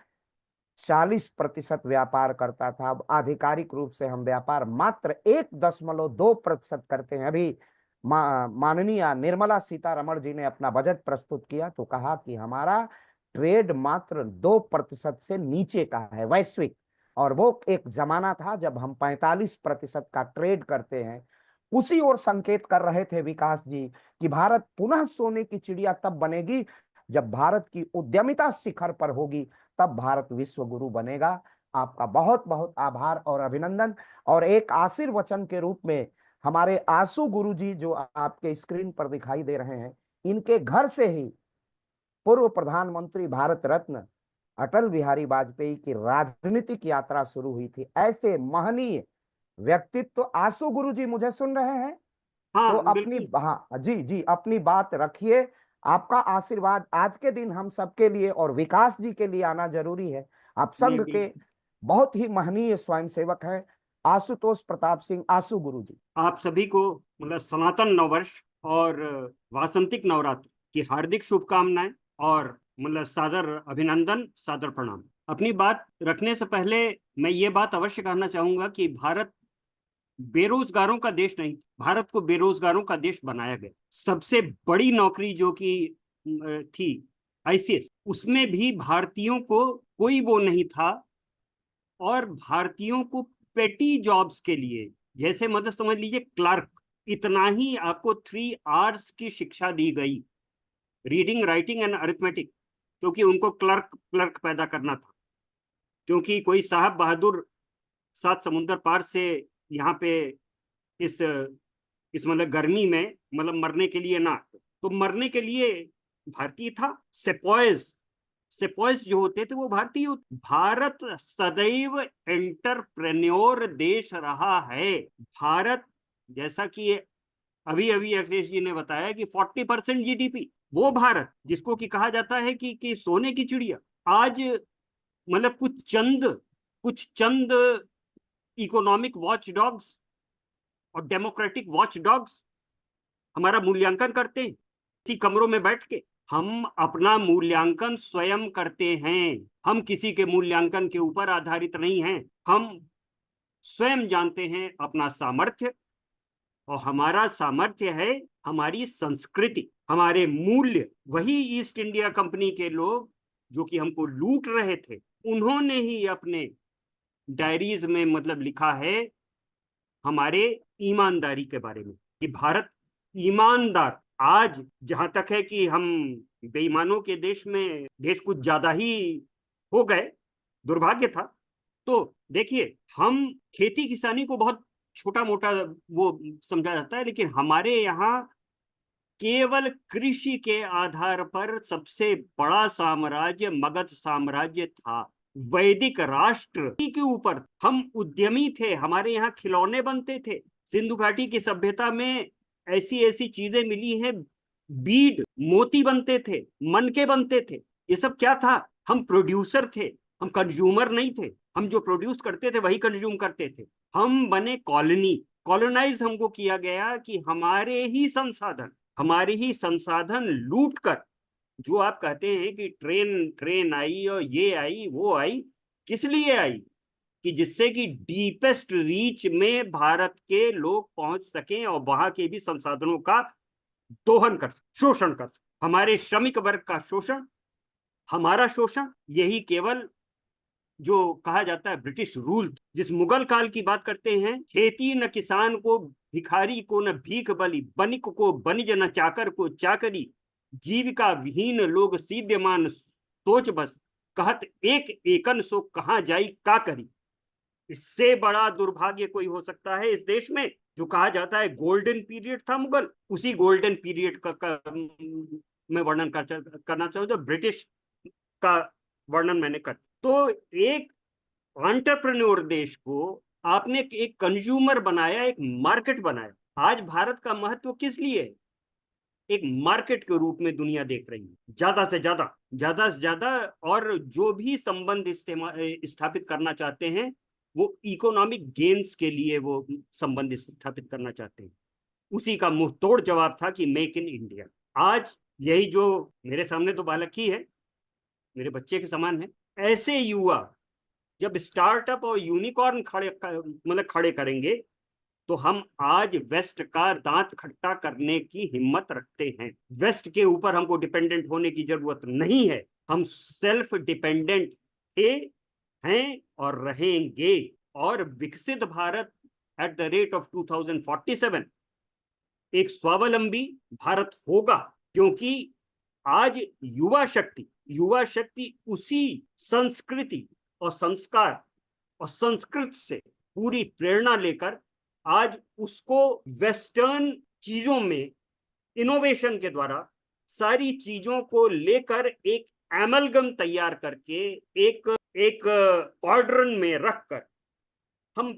40% व्यापार करता था। अब आधिकारिक रूप से हम व्यापार मात्र 1.2% करते हैं। अभी माननीय निर्मला सीतारमण जी ने अपना बजट प्रस्तुत किया तो कहा कि हमारा ट्रेड मात्र 2% से नीचे का है वैश्विक, और वो एक जमाना था जब हम 45% का ट्रेड करते हैं। उसी ओर संकेत कर रहे थे विकास जी कि भारत पुनः सोने की चिड़िया तब बनेगी जब भारत की उद्यमिता शिखर पर होगी, तब भारत विश्व गुरु बनेगा। आपका बहुत बहुत आभार और अभिनंदन। और एक आशीर्वचन के रूप में हमारे आंसू गुरु जी जो आपके स्क्रीन पर दिखाई दे रहे हैं, इनके घर से ही पूर्व प्रधानमंत्री भारत रत्न अटल बिहारी वाजपेयी की राजनीतिक यात्रा शुरू हुई थी। ऐसे महनीय व्यक्तित्व, आशु गुरु जी मुझे सुन रहे हैं? तो
हाँ
अपनी,
बिल्कुल।
हाँ जी जी, अपनी बात रखिए। आपका आशीर्वाद आज के दिन हम सबके लिए और विकास जी के लिए आना जरूरी है। आप
नहीं
संघ के
बिल्कुल,
बहुत ही महनीय स्वयंसेवक हैं, आशुतोष प्रताप सिंह आशु गुरु जी।
आप सभी को मतलब सनातन नववर्ष और वासंतिक नवरात्र की हार्दिक शुभकामनाएं और मतलब सादर अभिनंदन, सादर प्रणाम। अपनी बात रखने से पहले मैं ये बात अवश्य कहना चाहूंगा कि भारत बेरोजगारों का देश नहीं, भारत को बेरोजगारों का देश बनाया गया। सबसे बड़ी नौकरी जो कि थी आईसीएस, उसमें भी भारतीयों को कोई वो नहीं था, और भारतीयों को पेटी जॉब्स के लिए, जैसे मतलब समझ लीजिए क्लर्क, इतना ही आपको 3 आवर्स की शिक्षा दी गई, रीडिंग राइटिंग एंड अरिथमेटिक, क्योंकि उनको क्लर्क क्लर्क पैदा करना था। क्योंकि कोई साहब बहादुर 7 समुंदर पार से यहाँ पे इस मतलब गर्मी में मतलब मरने के लिए ना, तो मरने के लिए भारतीय था। सेपॉयज, सेपॉयज जो होते थे वो भारतीय होते। भारत सदैव एंटरप्रेन्योर देश रहा है। भारत, जैसा कि अभी अभी अखिलेश जी ने बताया कि 40% जीडीपी, वो भारत जिसको कि कहा जाता है कि सोने की चिड़िया, आज मतलब कुछ चंद इकोनॉमिक वॉच डॉग्स और डेमोक्रेटिक वॉच डॉग्स हमारा मूल्यांकन करते हैं। इसी कमरों में बैठ के हम अपना मूल्यांकन स्वयं करते हैं। हम किसी के मूल्यांकन के ऊपर आधारित नहीं हैं। हम स्वयं जानते हैं अपना सामर्थ्य, और हमारा सामर्थ्य है हमारी संस्कृति, हमारे मूल्य। वही ईस्ट इंडिया कंपनी के लोग जो कि हमको लूट रहे थे, उन्होंने ही अपने डायरीज में मतलब लिखा है हमारे ईमानदारी के बारे में कि भारत ईमानदार। आज जहां तक है कि हम बेईमानों के देश में देश कुछ ज्यादा ही हो गए, दुर्भाग्य था। तो देखिए, हम खेती किसानी को बहुत छोटा मोटा वो समझा जाता है, लेकिन हमारे यहाँ केवल कृषि के आधार पर सबसे बड़ा साम्राज्य मगध साम्राज्य था। वैदिक राष्ट्र के ऊपर हम उद्यमी थे। हमारे यहाँ खिलौने बनते थे। सिंधु घाटी की सभ्यता में ऐसी ऐसी चीजें मिली हैं, बीड मोती बनते थे, मनके बनते थे। ये सब क्या था? हम प्रोड्यूसर थे, हम कंज्यूमर नहीं थे। हम जो प्रोड्यूस करते थे वही कंज्यूम करते थे। हम बने कॉलोनी, कॉलोनाइज हमको किया गया कि हमारे ही संसाधन लूट कर, जो आप कहते हैं कि ट्रेन ट्रेन आई और ये आई वो आई, किस लिए आई? कि जिससे कि डीपेस्ट रीच में भारत के लोग पहुंच सकें और वहां के भी संसाधनों का दोहन कर सकें, शोषण कर सकें। हमारे श्रमिक वर्ग का शोषण, हमारा शोषण, यही केवल जो कहा जाता है ब्रिटिश रूल। जिस मुगल काल की बात करते हैं, खेती न किसान को भिखारी को न भीख बलि, बनिक को बनिज न चाकर को चाकरी, जीविका विहीन लोग सीध्यमान सोच बस, कहत एक एकन सो कहाँ जाई का करी। इससे बड़ा दुर्भाग्य कोई हो सकता है इस देश में? जो कहा जाता है गोल्डन पीरियड था मुगल, उसी गोल्डन पीरियड मैं वर्णन करना चाहूँ तो ब्रिटिश का वर्णन मैंने कर। तो एक एंटरप्रेन्योर देश को आपने एक कंज्यूमर बनाया, एक मार्केट बनाया। आज भारत का महत्व किस लिए है? एक मार्केट के रूप में दुनिया देख रही है, ज्यादा से ज्यादा, और जो भी संबंध स्थापित करना चाहते हैं वो इकोनॉमिक गेन्स के लिए वो संबंध स्थापित करना चाहते हैं। उसी का मुंह तोड़ जवाब था कि मेक इन इंडिया। आज यही जो मेरे सामने तो बालक ही है, मेरे बच्चे के समान है, ऐसे युवा जब स्टार्टअप और यूनिकॉर्न खड़े करेंगे, तो हम आज वेस्ट का दांत खट्टा करने की हिम्मत रखते हैं। वेस्ट के ऊपर हमको डिपेंडेंट होने की जरूरत नहीं है। हम सेल्फ डिपेंडेंट थे, हैं और रहेंगे। और विकसित Bharat at the rate of 2047 एक स्वावलंबी भारत होगा, क्योंकि आज युवा शक्ति उसी संस्कृति और संस्कार और संस्कृत से पूरी प्रेरणा लेकर आज उसको वेस्टर्न चीजों में इनोवेशन के द्वारा सारी चीजों को लेकर एक एमलगम तैयार करके एक एक क्वाड्रन में रखकर हम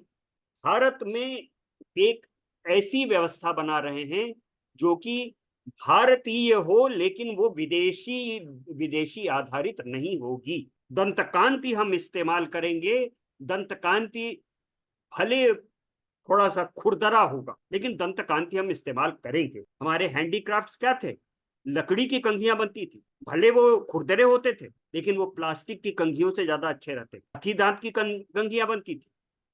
भारत में एक ऐसी व्यवस्था बना रहे हैं जो कि भारतीय हो, लेकिन वो विदेशी आधारित नहीं होगी। दंतकांति हम इस्तेमाल करेंगे। दंतकांति भले थोड़ा सा खुरदरा होगा, लेकिन दंतकांति हम इस्तेमाल करेंगे। हमारे हैंडीक्राफ्ट्स क्या थे? लकड़ी की कंघियां बनती थी, भले वो खुरदरे होते थे, लेकिन वो प्लास्टिक की कंघियों से ज्यादा अच्छे रहते। हाथी दांत की कंघियां बनती थी,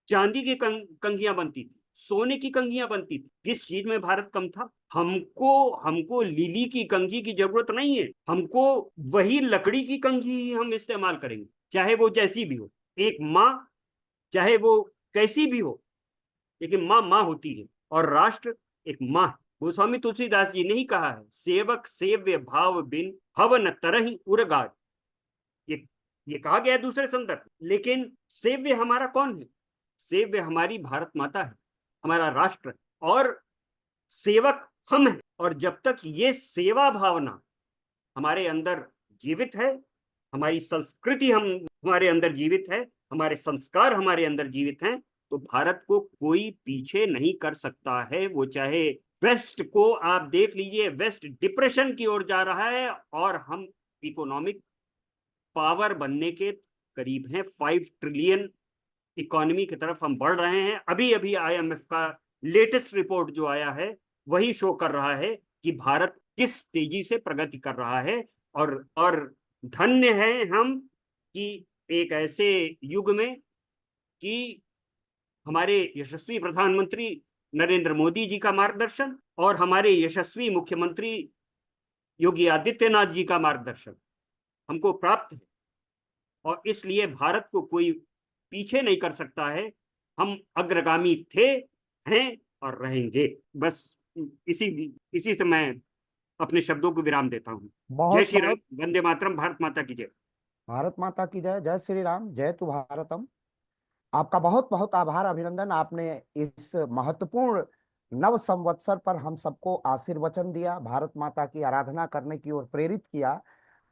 चांदी की कंघियां बनती थी, सोने की कंघियां बनती थी। किस चीज में भारत कम था? हमको लिली की कंघी की जरूरत नहीं है। हमको वही लकड़ी की कंघी ही हम इस्तेमाल करेंगे, चाहे वो जैसी भी हो। एक माँ, चाहे वो कैसी भी हो, लेकिन माँ माँ होती है और राष्ट्र एक माँ है। गोस्वामी तुलसीदास जी ने ही कहा है, सेवक सेव्य भाव बिन हवन तरहि उरगार। ये कहा गया है दूसरे संदर्भ, लेकिन सेव्य हमारा कौन है? सेव्य हमारी भारत माता है, हमारा राष्ट्र है, और सेवक हम हैं। और जब तक ये सेवा भावना हमारे अंदर जीवित है, हमारी संस्कृति हमारे अंदर जीवित है, हमारे संस्कार हमारे अंदर जीवित हैं, तो भारत को कोई पीछे नहीं कर सकता है। वो चाहे वेस्ट को आप देख लीजिए, वेस्ट डिप्रेशन की ओर जा रहा है और हम इकोनॉमिक पावर बनने के करीब हैं। 5 ट्रिलियन इकोनॉमी की तरफ हम बढ़ रहे हैं। अभी अभी IMF का लेटेस्ट रिपोर्ट जो आया है वही शो कर रहा है कि भारत किस तेजी से प्रगति कर रहा है। और धन्य हैं हम कि एक ऐसे युग में कि हमारे यशस्वी प्रधानमंत्री नरेंद्र मोदी जी का मार्गदर्शन और हमारे यशस्वी मुख्यमंत्री योगी आदित्यनाथ जी का मार्गदर्शन हमको प्राप्त है, और इसलिए भारत को कोई पीछे नहीं कर सकता है। हम अग्रगामी थे, हैं और रहेंगे। बस इसी से मैं अपने शब्दों को विराम देता हूँ। जय
बहुत
श्री राम,
बहुत
वंदे मातरम, भारत माता की जय।
भारत माता की जय। जय श्री राम, जय तु भारतम। आपका बहुत बहुत आभार, अभिनंदन। आपने इस महत्वपूर्ण नव संवत्सर पर हम सबको आशीर्वचन दिया, भारत माता की आराधना करने की ओर प्रेरित किया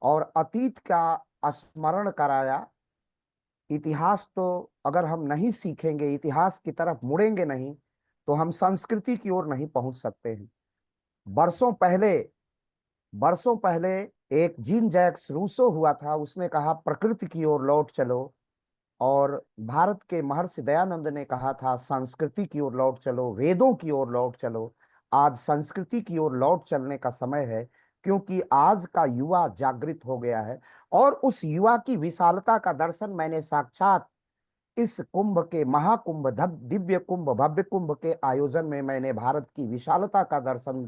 और अतीत का स्मरण कराया। इतिहास तो अगर हम नहीं सीखेंगे, इतिहास की तरफ मुड़ेंगे नहीं, तो हम संस्कृति की ओर नहीं पहुंच सकते हैं। बरसों पहले एक जीन जैक्स रूसो हुआ था, उसने कहा प्रकृति की ओर लौट चलो। और भारत के महर्षि दयानंद ने कहा था संस्कृति की ओर लौट चलो, वेदों की ओर लौट चलो। आज संस्कृति की ओर लौट चलने का समय है, क्योंकि आज का युवा जागृत हो गया है। और उस युवा की विशालता का दर्शन मैंने साक्षात इस कुंभ के, महाकुंभ, दिव्य कुंभ, भव्य कुंभ के आयोजन में मैंने भारत की विशालता का दर्शन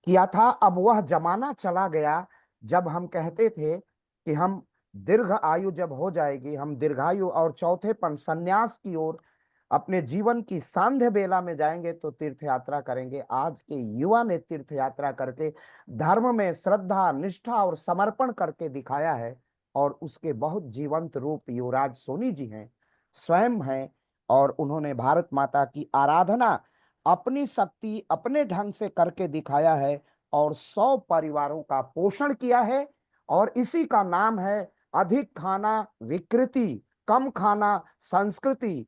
किया था। अब वह जमाना चला गया जब हम कहते थे कि हम दीर्घ आयु जब हो जाएगी, हम दीर्घायु और चौथेपन, संन्यास की ओर अपने जीवन की सांध्य बेला में जाएंगे तो तीर्थ यात्रा करेंगे। आज के युवा ने तीर्थ यात्रा करके धर्म में श्रद्धा, निष्ठा और समर्पण करके दिखाया है। और उसके बहुत जीवंत रूप युवराज सोनी जी हैं, स्वयं हैं। और उन्होंने भारत माता की आराधना अपनी शक्ति, अपने ढंग से करके दिखाया है और 100 परिवारों का पोषण किया है। और इसी का नाम है अधिक खाना विकृति, कम खाना संस्कृति,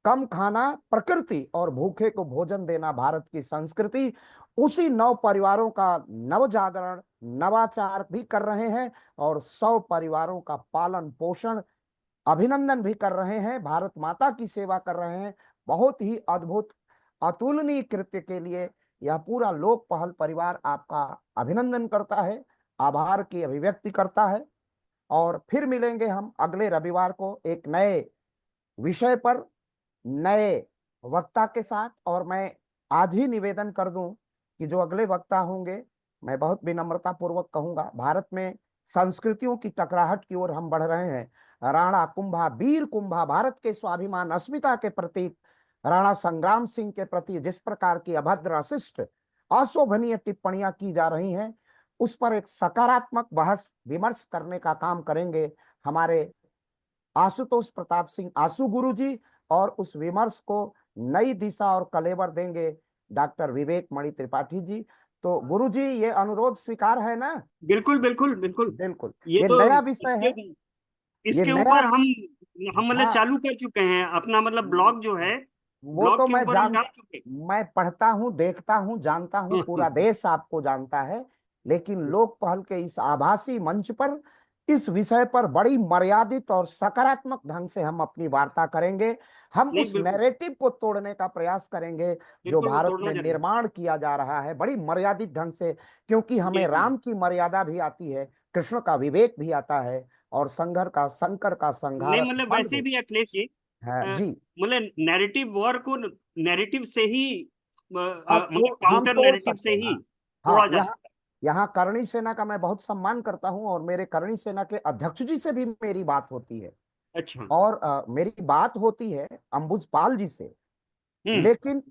कम खाना प्रकृति और भूखे को भोजन देना भारत की संस्कृति। उसी 9 परिवारों का नव जागरण, नवाचार भी कर रहे हैं और 100 परिवारों का पालन पोषण, अभिनंदन भी कर रहे हैं, भारत माता की सेवा कर रहे हैं। बहुत ही अद्भुत, अतुलनीय कृत्य के लिए यह पूरा लोक पहल परिवार आपका अभिनंदन करता है, आभार की अभिव्यक्ति करता है। और फिर मिलेंगे हम अगले रविवार को एक नए विषय पर, नए वक्ता के साथ। और मैं आज ही निवेदन कर दूं कि जो अगले वक्ता होंगे, मैं बहुत विनम्रता पूर्वक कहूंगा, भारत में संस्कृतियों की टकराहट की ओर हम बढ़ रहे हैं। राणा कुंभा, वीर कुंभा, भारत के स्वाभिमान, अस्मिता के प्रतीक राणा संग्राम सिंह के प्रति जिस प्रकार की अभद्र, अशिष्ट, अशोभनीय टिप्पणियां की जा रही हैं, उस पर एक सकारात्मक बहस विमर्श करने का काम करेंगे हमारे आशुतोष प्रताप सिंह आशु गुरु जी। और उस विमर्श को नई दिशा और कलेवर देंगे डॉक्टर विवेक मणि त्रिपाठी जी। तो गुरुजी ये अनुरोध स्वीकार है ना?
बिल्कुल बिल्कुल बिल्कुल।
बिल्कुल,
ये
ये
तो
नया विषय
इसके
है, ये
इसके
नया।
ऊपर हम मतलब
हाँ,
चालू कर चुके हैं अपना मतलब ब्लॉग जो है,
वो तो
ब्लॉग के
मैं
ऊपर हम
जान
डाल चुके
मैं पढ़ता हूँ, देखता हूँ, जानता हूँ, पूरा
हैं।
देश आपको जानता है। लेकिन लोक पहल के इस आभासी मंच पर इस विषय पर बड़ी मर्यादित और सकारात्मक ढंग से हम अपनी वार्ता करेंगे। हम
नहीं
उस
बिल्कुल
नैरेटिव को तोड़ने का प्रयास करेंगे जो
बिल्कुल, वो
भारत
तोड़ना
में
जरूर।
निर्माण किया जा रहा है, बड़ी मर्यादित ढंग से। क्योंकि
जी
हमें
जी
राम की मर्यादा भी आती है, कृष्ण का विवेक भी आता है, और शंकर का
नहीं
संघारक
मतलब
फल
वैसे
भी
भी अखिलेश जी,
है जी।
मतलब नैरेटिव वॉर को नैरेटिव से ही
अब
मतलब
तो हम
काउंटर
तोड़
नैरेटिव
सकते
से
हैं।
ही
हाँ,
तोड़ा
हाँ,
जा
यहाँ
सकता
यहाँ करणी सेना का मैं बहुत सम्मान करता हूँ, और मेरे करणी सेना के अध्यक्ष जी से भी मेरी बात होती है,
है। अच्छा।
और मेरी बात होती है अंबुजपाल जी से।
हम्म।
लेकिन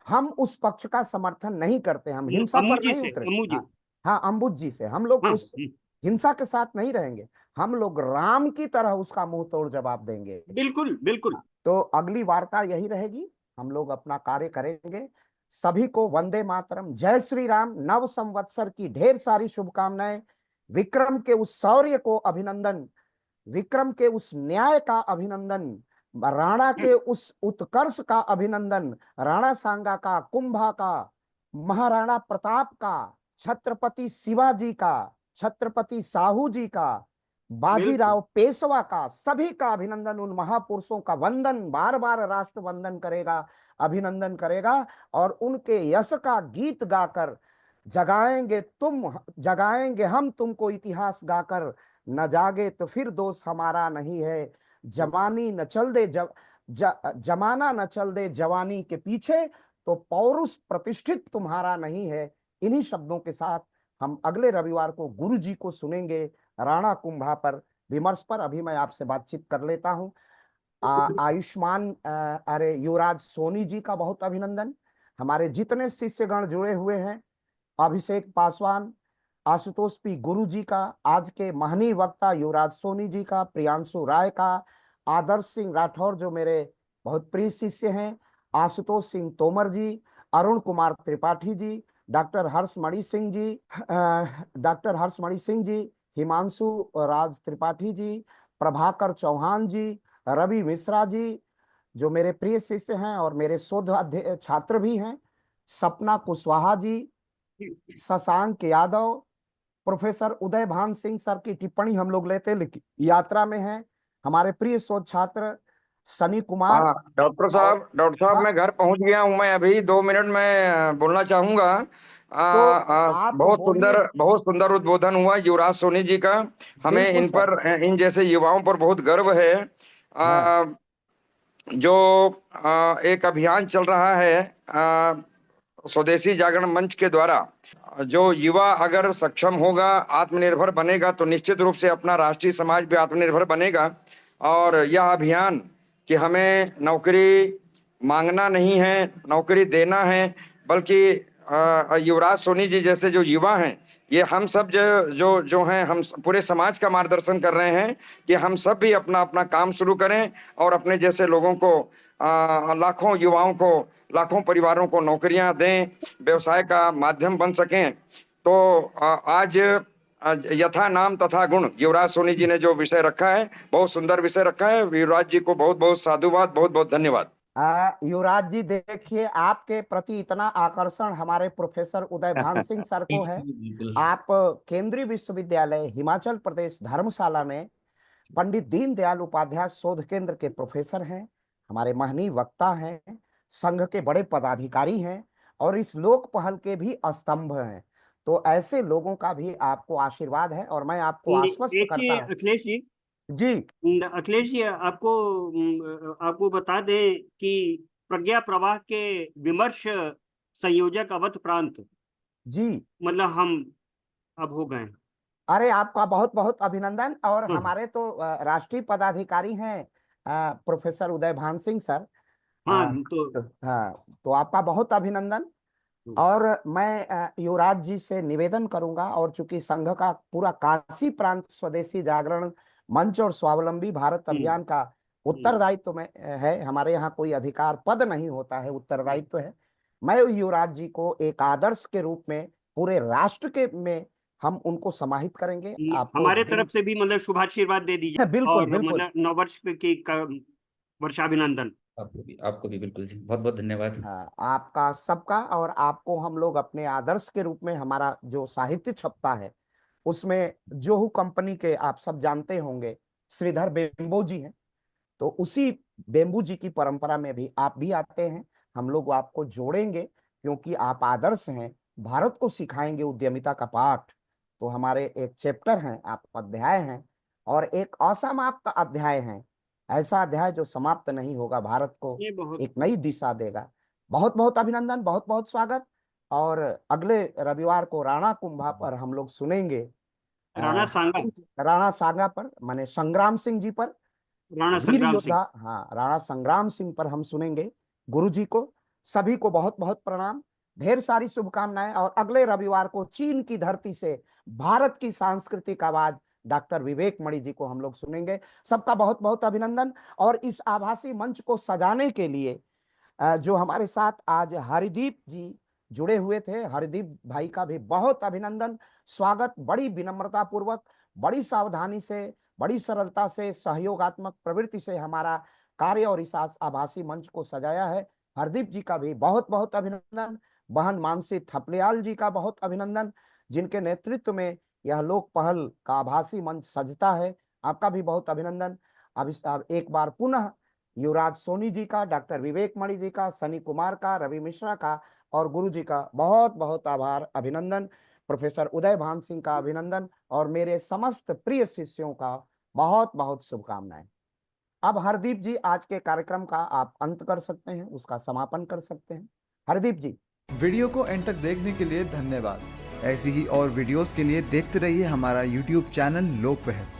हम उस पक्ष का समर्थन नहीं करते, हम हिंसा
अम्मू
पर
जी
नहीं
से,
उतरे।
अम्मू जी।
हाँ, हाँ, अंबुज जी से हम लोग
हाँ
उस हिंसा के साथ नहीं रहेंगे। हम लोग राम की तरह उसका मुंह तोड़ जवाब देंगे।
बिल्कुल बिल्कुल।
तो अगली वार्ता यही रहेगी, हम लोग अपना कार्य करेंगे। सभी को वंदे मातरम, जय श्री राम, नव संवत्सर की ढेर सारी शुभकामनाएं। विक्रम के उस शौर्य को अभिनंदन, विक्रम के उस न्याय का अभिनंदन, राणा के उस उत्कर्ष का अभिनंदन, राणा सांगा का, कुंभा का, महाराणा प्रताप का, छत्रपति शिवाजी का, छत्रपति साहू जी का,
बिल्कुल
बाजीराव पेशवा का, सभी का अभिनंदन। उन महापुरुषों का वंदन, बार बार राष्ट्र वंदन करेगा, अभिनंदन करेगा, और उनके यश का गीत गाकर जगाएंगे हम तुमको इतिहास गाकर। न जागे तो फिर दोष हमारा नहीं है, जवानी न चल दे जमाना न चल दे जवानी के पीछे, तो पौरुष प्रतिष्ठित तुम्हारा नहीं है। इन्हीं शब्दों के साथ हम अगले रविवार को गुरु जी को सुनेंगे राणा कुंभा पर विमर्श पर। अभी मैं आपसे बातचीत कर लेता हूं। आयुष्मान अरे युवराज सोनी जी का बहुत अभिनंदन। हमारे जितने शिष्यगण जुड़े हुए हैं, अभिषेक पासवान, आशुतोष पी गुरु जी का, आज के महनीय वक्ता युवराज सोनी जी का, प्रियांशु राय का, आदर्श सिंह राठौर जो मेरे बहुत प्रिय शिष्य हैं, आशुतोष सिंह तोमर जी, अरुण कुमार त्रिपाठी जी, डॉक्टर हर्षमणि सिंह जी, डॉक्टर हर्षमणि सिंह जी, हिमांशु राज त्रिपाठी जी, प्रभाकर चौहान जी, रवि मिश्रा जी जो मेरे प्रिय शिष्य हैं और मेरे शोध छात्र भी हैं, सपना कुशवाहा जी, शशांक यादव, प्रोफेसर उदय भान सिंह सर की टिप्पणी हम लोग लेते लेकिन यात्रा में है, हमारे प्रिय शोध छात्र सनी कुमार।
हाँ
और
डॉक्टर साहब
हाँ,
मैं घर पहुंच गया हूं। मैं अभी 2 मिनट में बोलना चाहूंगा।
तो आप बोलिए।
बहुत सुंदर उद्बोधन हुआ युवराज सोनी जी का। हमें
बिल्कुल
इन
सर।
पर इन जैसे युवाओं पर बहुत गर्व है।
हाँ,
आ, जो एक अभियान चल रहा है स्वदेशी जागरण मंच के द्वारा, जो युवा अगर सक्षम होगा, आत्मनिर्भर बनेगा, तो निश्चित रूप से अपना राष्ट्रीय समाज भी आत्मनिर्भर बनेगा। और यह अभियान कि हमें नौकरी मांगना नहीं है, नौकरी देना है, बल्कि युवराज सोनी जी जैसे जो युवा हैं, ये हम सब जो हैं, हम पूरे समाज का मार्गदर्शन कर रहे हैं कि हम सब भी अपना अपना काम शुरू करें और अपने जैसे लोगों को, लाखों युवाओं को, लाखों परिवारों को नौकरियां दें, व्यवसाय का माध्यम बन सकें। तो आज यथा नाम तथा गुण युवराज सोनी जी ने जो विषय रखा है, बहुत सुंदर विषय रखा है। युवराज जी को बहुत बहुत साधुवाद, बहुत बहुत धन्यवाद।
युवराज जी देखिए, आपके प्रति इतना आकर्षण हमारे प्रोफेसर उदय भान सिंह सर को है।
बिल्कुल।
आप केंद्रीय विश्वविद्यालय हिमाचल प्रदेश धर्मशाला में पंडित दीनदयाल उपाध्याय शोध केंद्र के प्रोफेसर हैं, हमारे महनीय वक्ता हैं, संघ के बड़े पदाधिकारी हैं, और इस लोक पहल के भी स्तंभ हैं। तो ऐसे लोगों का भी आपको आशीर्वाद है, और मैं आपको आश्वस्त
एक
करता
चीज
हूं।
अखिलेश जी,
जी,
अखिलेश जी आपको आपको बता दें कि प्रज्ञा प्रवाह के विमर्श संयोजक अवध प्रांत
जी,
मतलब हम अब हो गए हैं।
अरे आपका बहुत बहुत अभिनंदन। और
हाँ
हमारे तो राष्ट्रीय पदाधिकारी हैं प्रोफेसर उदय भान सिंह सर।
हाँ।
हाँ, तो आपका बहुत अभिनंदन। और मैं युवराज जी से निवेदन करूंगा, और चूंकि संघ का पूरा काशी प्रांत स्वदेशी जागरण मंच और स्वावलंबी भारत
हम्म,
अभियान का उत्तरदायित्व में है, हमारे यहाँ कोई अधिकार पद नहीं होता है, उत्तरदायित्व है। मैं युवराज जी को एक आदर्श के रूप में पूरे राष्ट्र के में हम उनको समाहित करेंगे। आपको
हमारे तरफ से भी मतलब शुभाशीर्वाद दे दीजिए
बिल्कुल
और
बिल्कुल।
मतलब नववर्ष की वर्षाभिनंदन।
आपको भी बिल्कुल जी, बहुत बहुत धन्यवाद।
हाँ, आपका सबका। और आपको हम लोग अपने आदर्श के रूप में, हमारा जो साहित्य छपता है उसमें जोहू कंपनी के आप सब जानते होंगे श्रीधर बेम्बो जी हैं, तो उसी बेम्बू जी की परंपरा में भी आप भी आते हैं। हम लोग आपको जोड़ेंगे क्योंकि आप आदर्श हैं, भारत को सिखाएंगे उद्यमिता का पाठ। तो हमारे एक चैप्टर हैं, आप अध्याय हैं, और एक असमाप्त अध्याय है, ऐसा अध्याय जो समाप्त नहीं होगा, भारत को
ये बहुत
एक नई दिशा देगा। बहुत बहुत अभिनंदन, बहुत बहुत स्वागत। और अगले रविवार को राणा कुंभा पर हम लोग सुनेंगे
राणा सांगा,
राणा सांगा पर, माने संग्राम सिंह जी पर,
राणा
वीर
संग्राम
योद्धा।
सिंह।
हाँ, राणा संग्राम सिंह पर हम सुनेंगे। गुरु जी को, सभी को बहुत बहुत प्रणाम, ढेर सारी शुभकामनाएं। और अगले रविवार को चीन की धरती से भारत की सांस्कृतिक आवाज डॉक्टर विवेक मणि जी को हम लोग सुनेंगे। सबका बहुत बहुत अभिनंदन। और इस आभासी मंच को सजाने के लिए जो हमारे साथ आज हरिदीप जी जुड़े हुए थे, हरिदीप भाई का भी बहुत अभिनंदन, स्वागत। बड़ी विनम्रता पूर्वक, बड़ी सावधानी से, बड़ी सरलता से, सहयोगात्मक प्रवृत्ति से हमारा कार्य और इस आभासी मंच को सजाया है। हरदीप जी का भी बहुत बहुत अभिनंदन। बहन मानसी थपलियाल जी का बहुत अभिनंदन, जिनके नेतृत्व में यह लोक पहल का आभासी मंच सजता है। आपका भी बहुत अभिनंदन। अब एक बार पुनः युवराज सोनी जी का, डॉक्टर विवेक मणि जी का, सनी कुमार का, रवि मिश्रा का और गुरु जी का बहुत बहुत आभार, अभिनंदन। प्रोफेसर उदय भान सिंह का अभिनंदन, और मेरे समस्त प्रिय शिष्यों का बहुत बहुत शुभकामनाएं। अब हरदीप जी, आज के कार्यक्रम का आप अंत कर सकते हैं, उसका समापन कर सकते हैं। हरदीप जी।
वीडियो को एंड तक देखने के लिए धन्यवाद। ऐसी ही और वीडियोस के लिए देखते रहिए हमारा YouTube चैनल लोक पहल।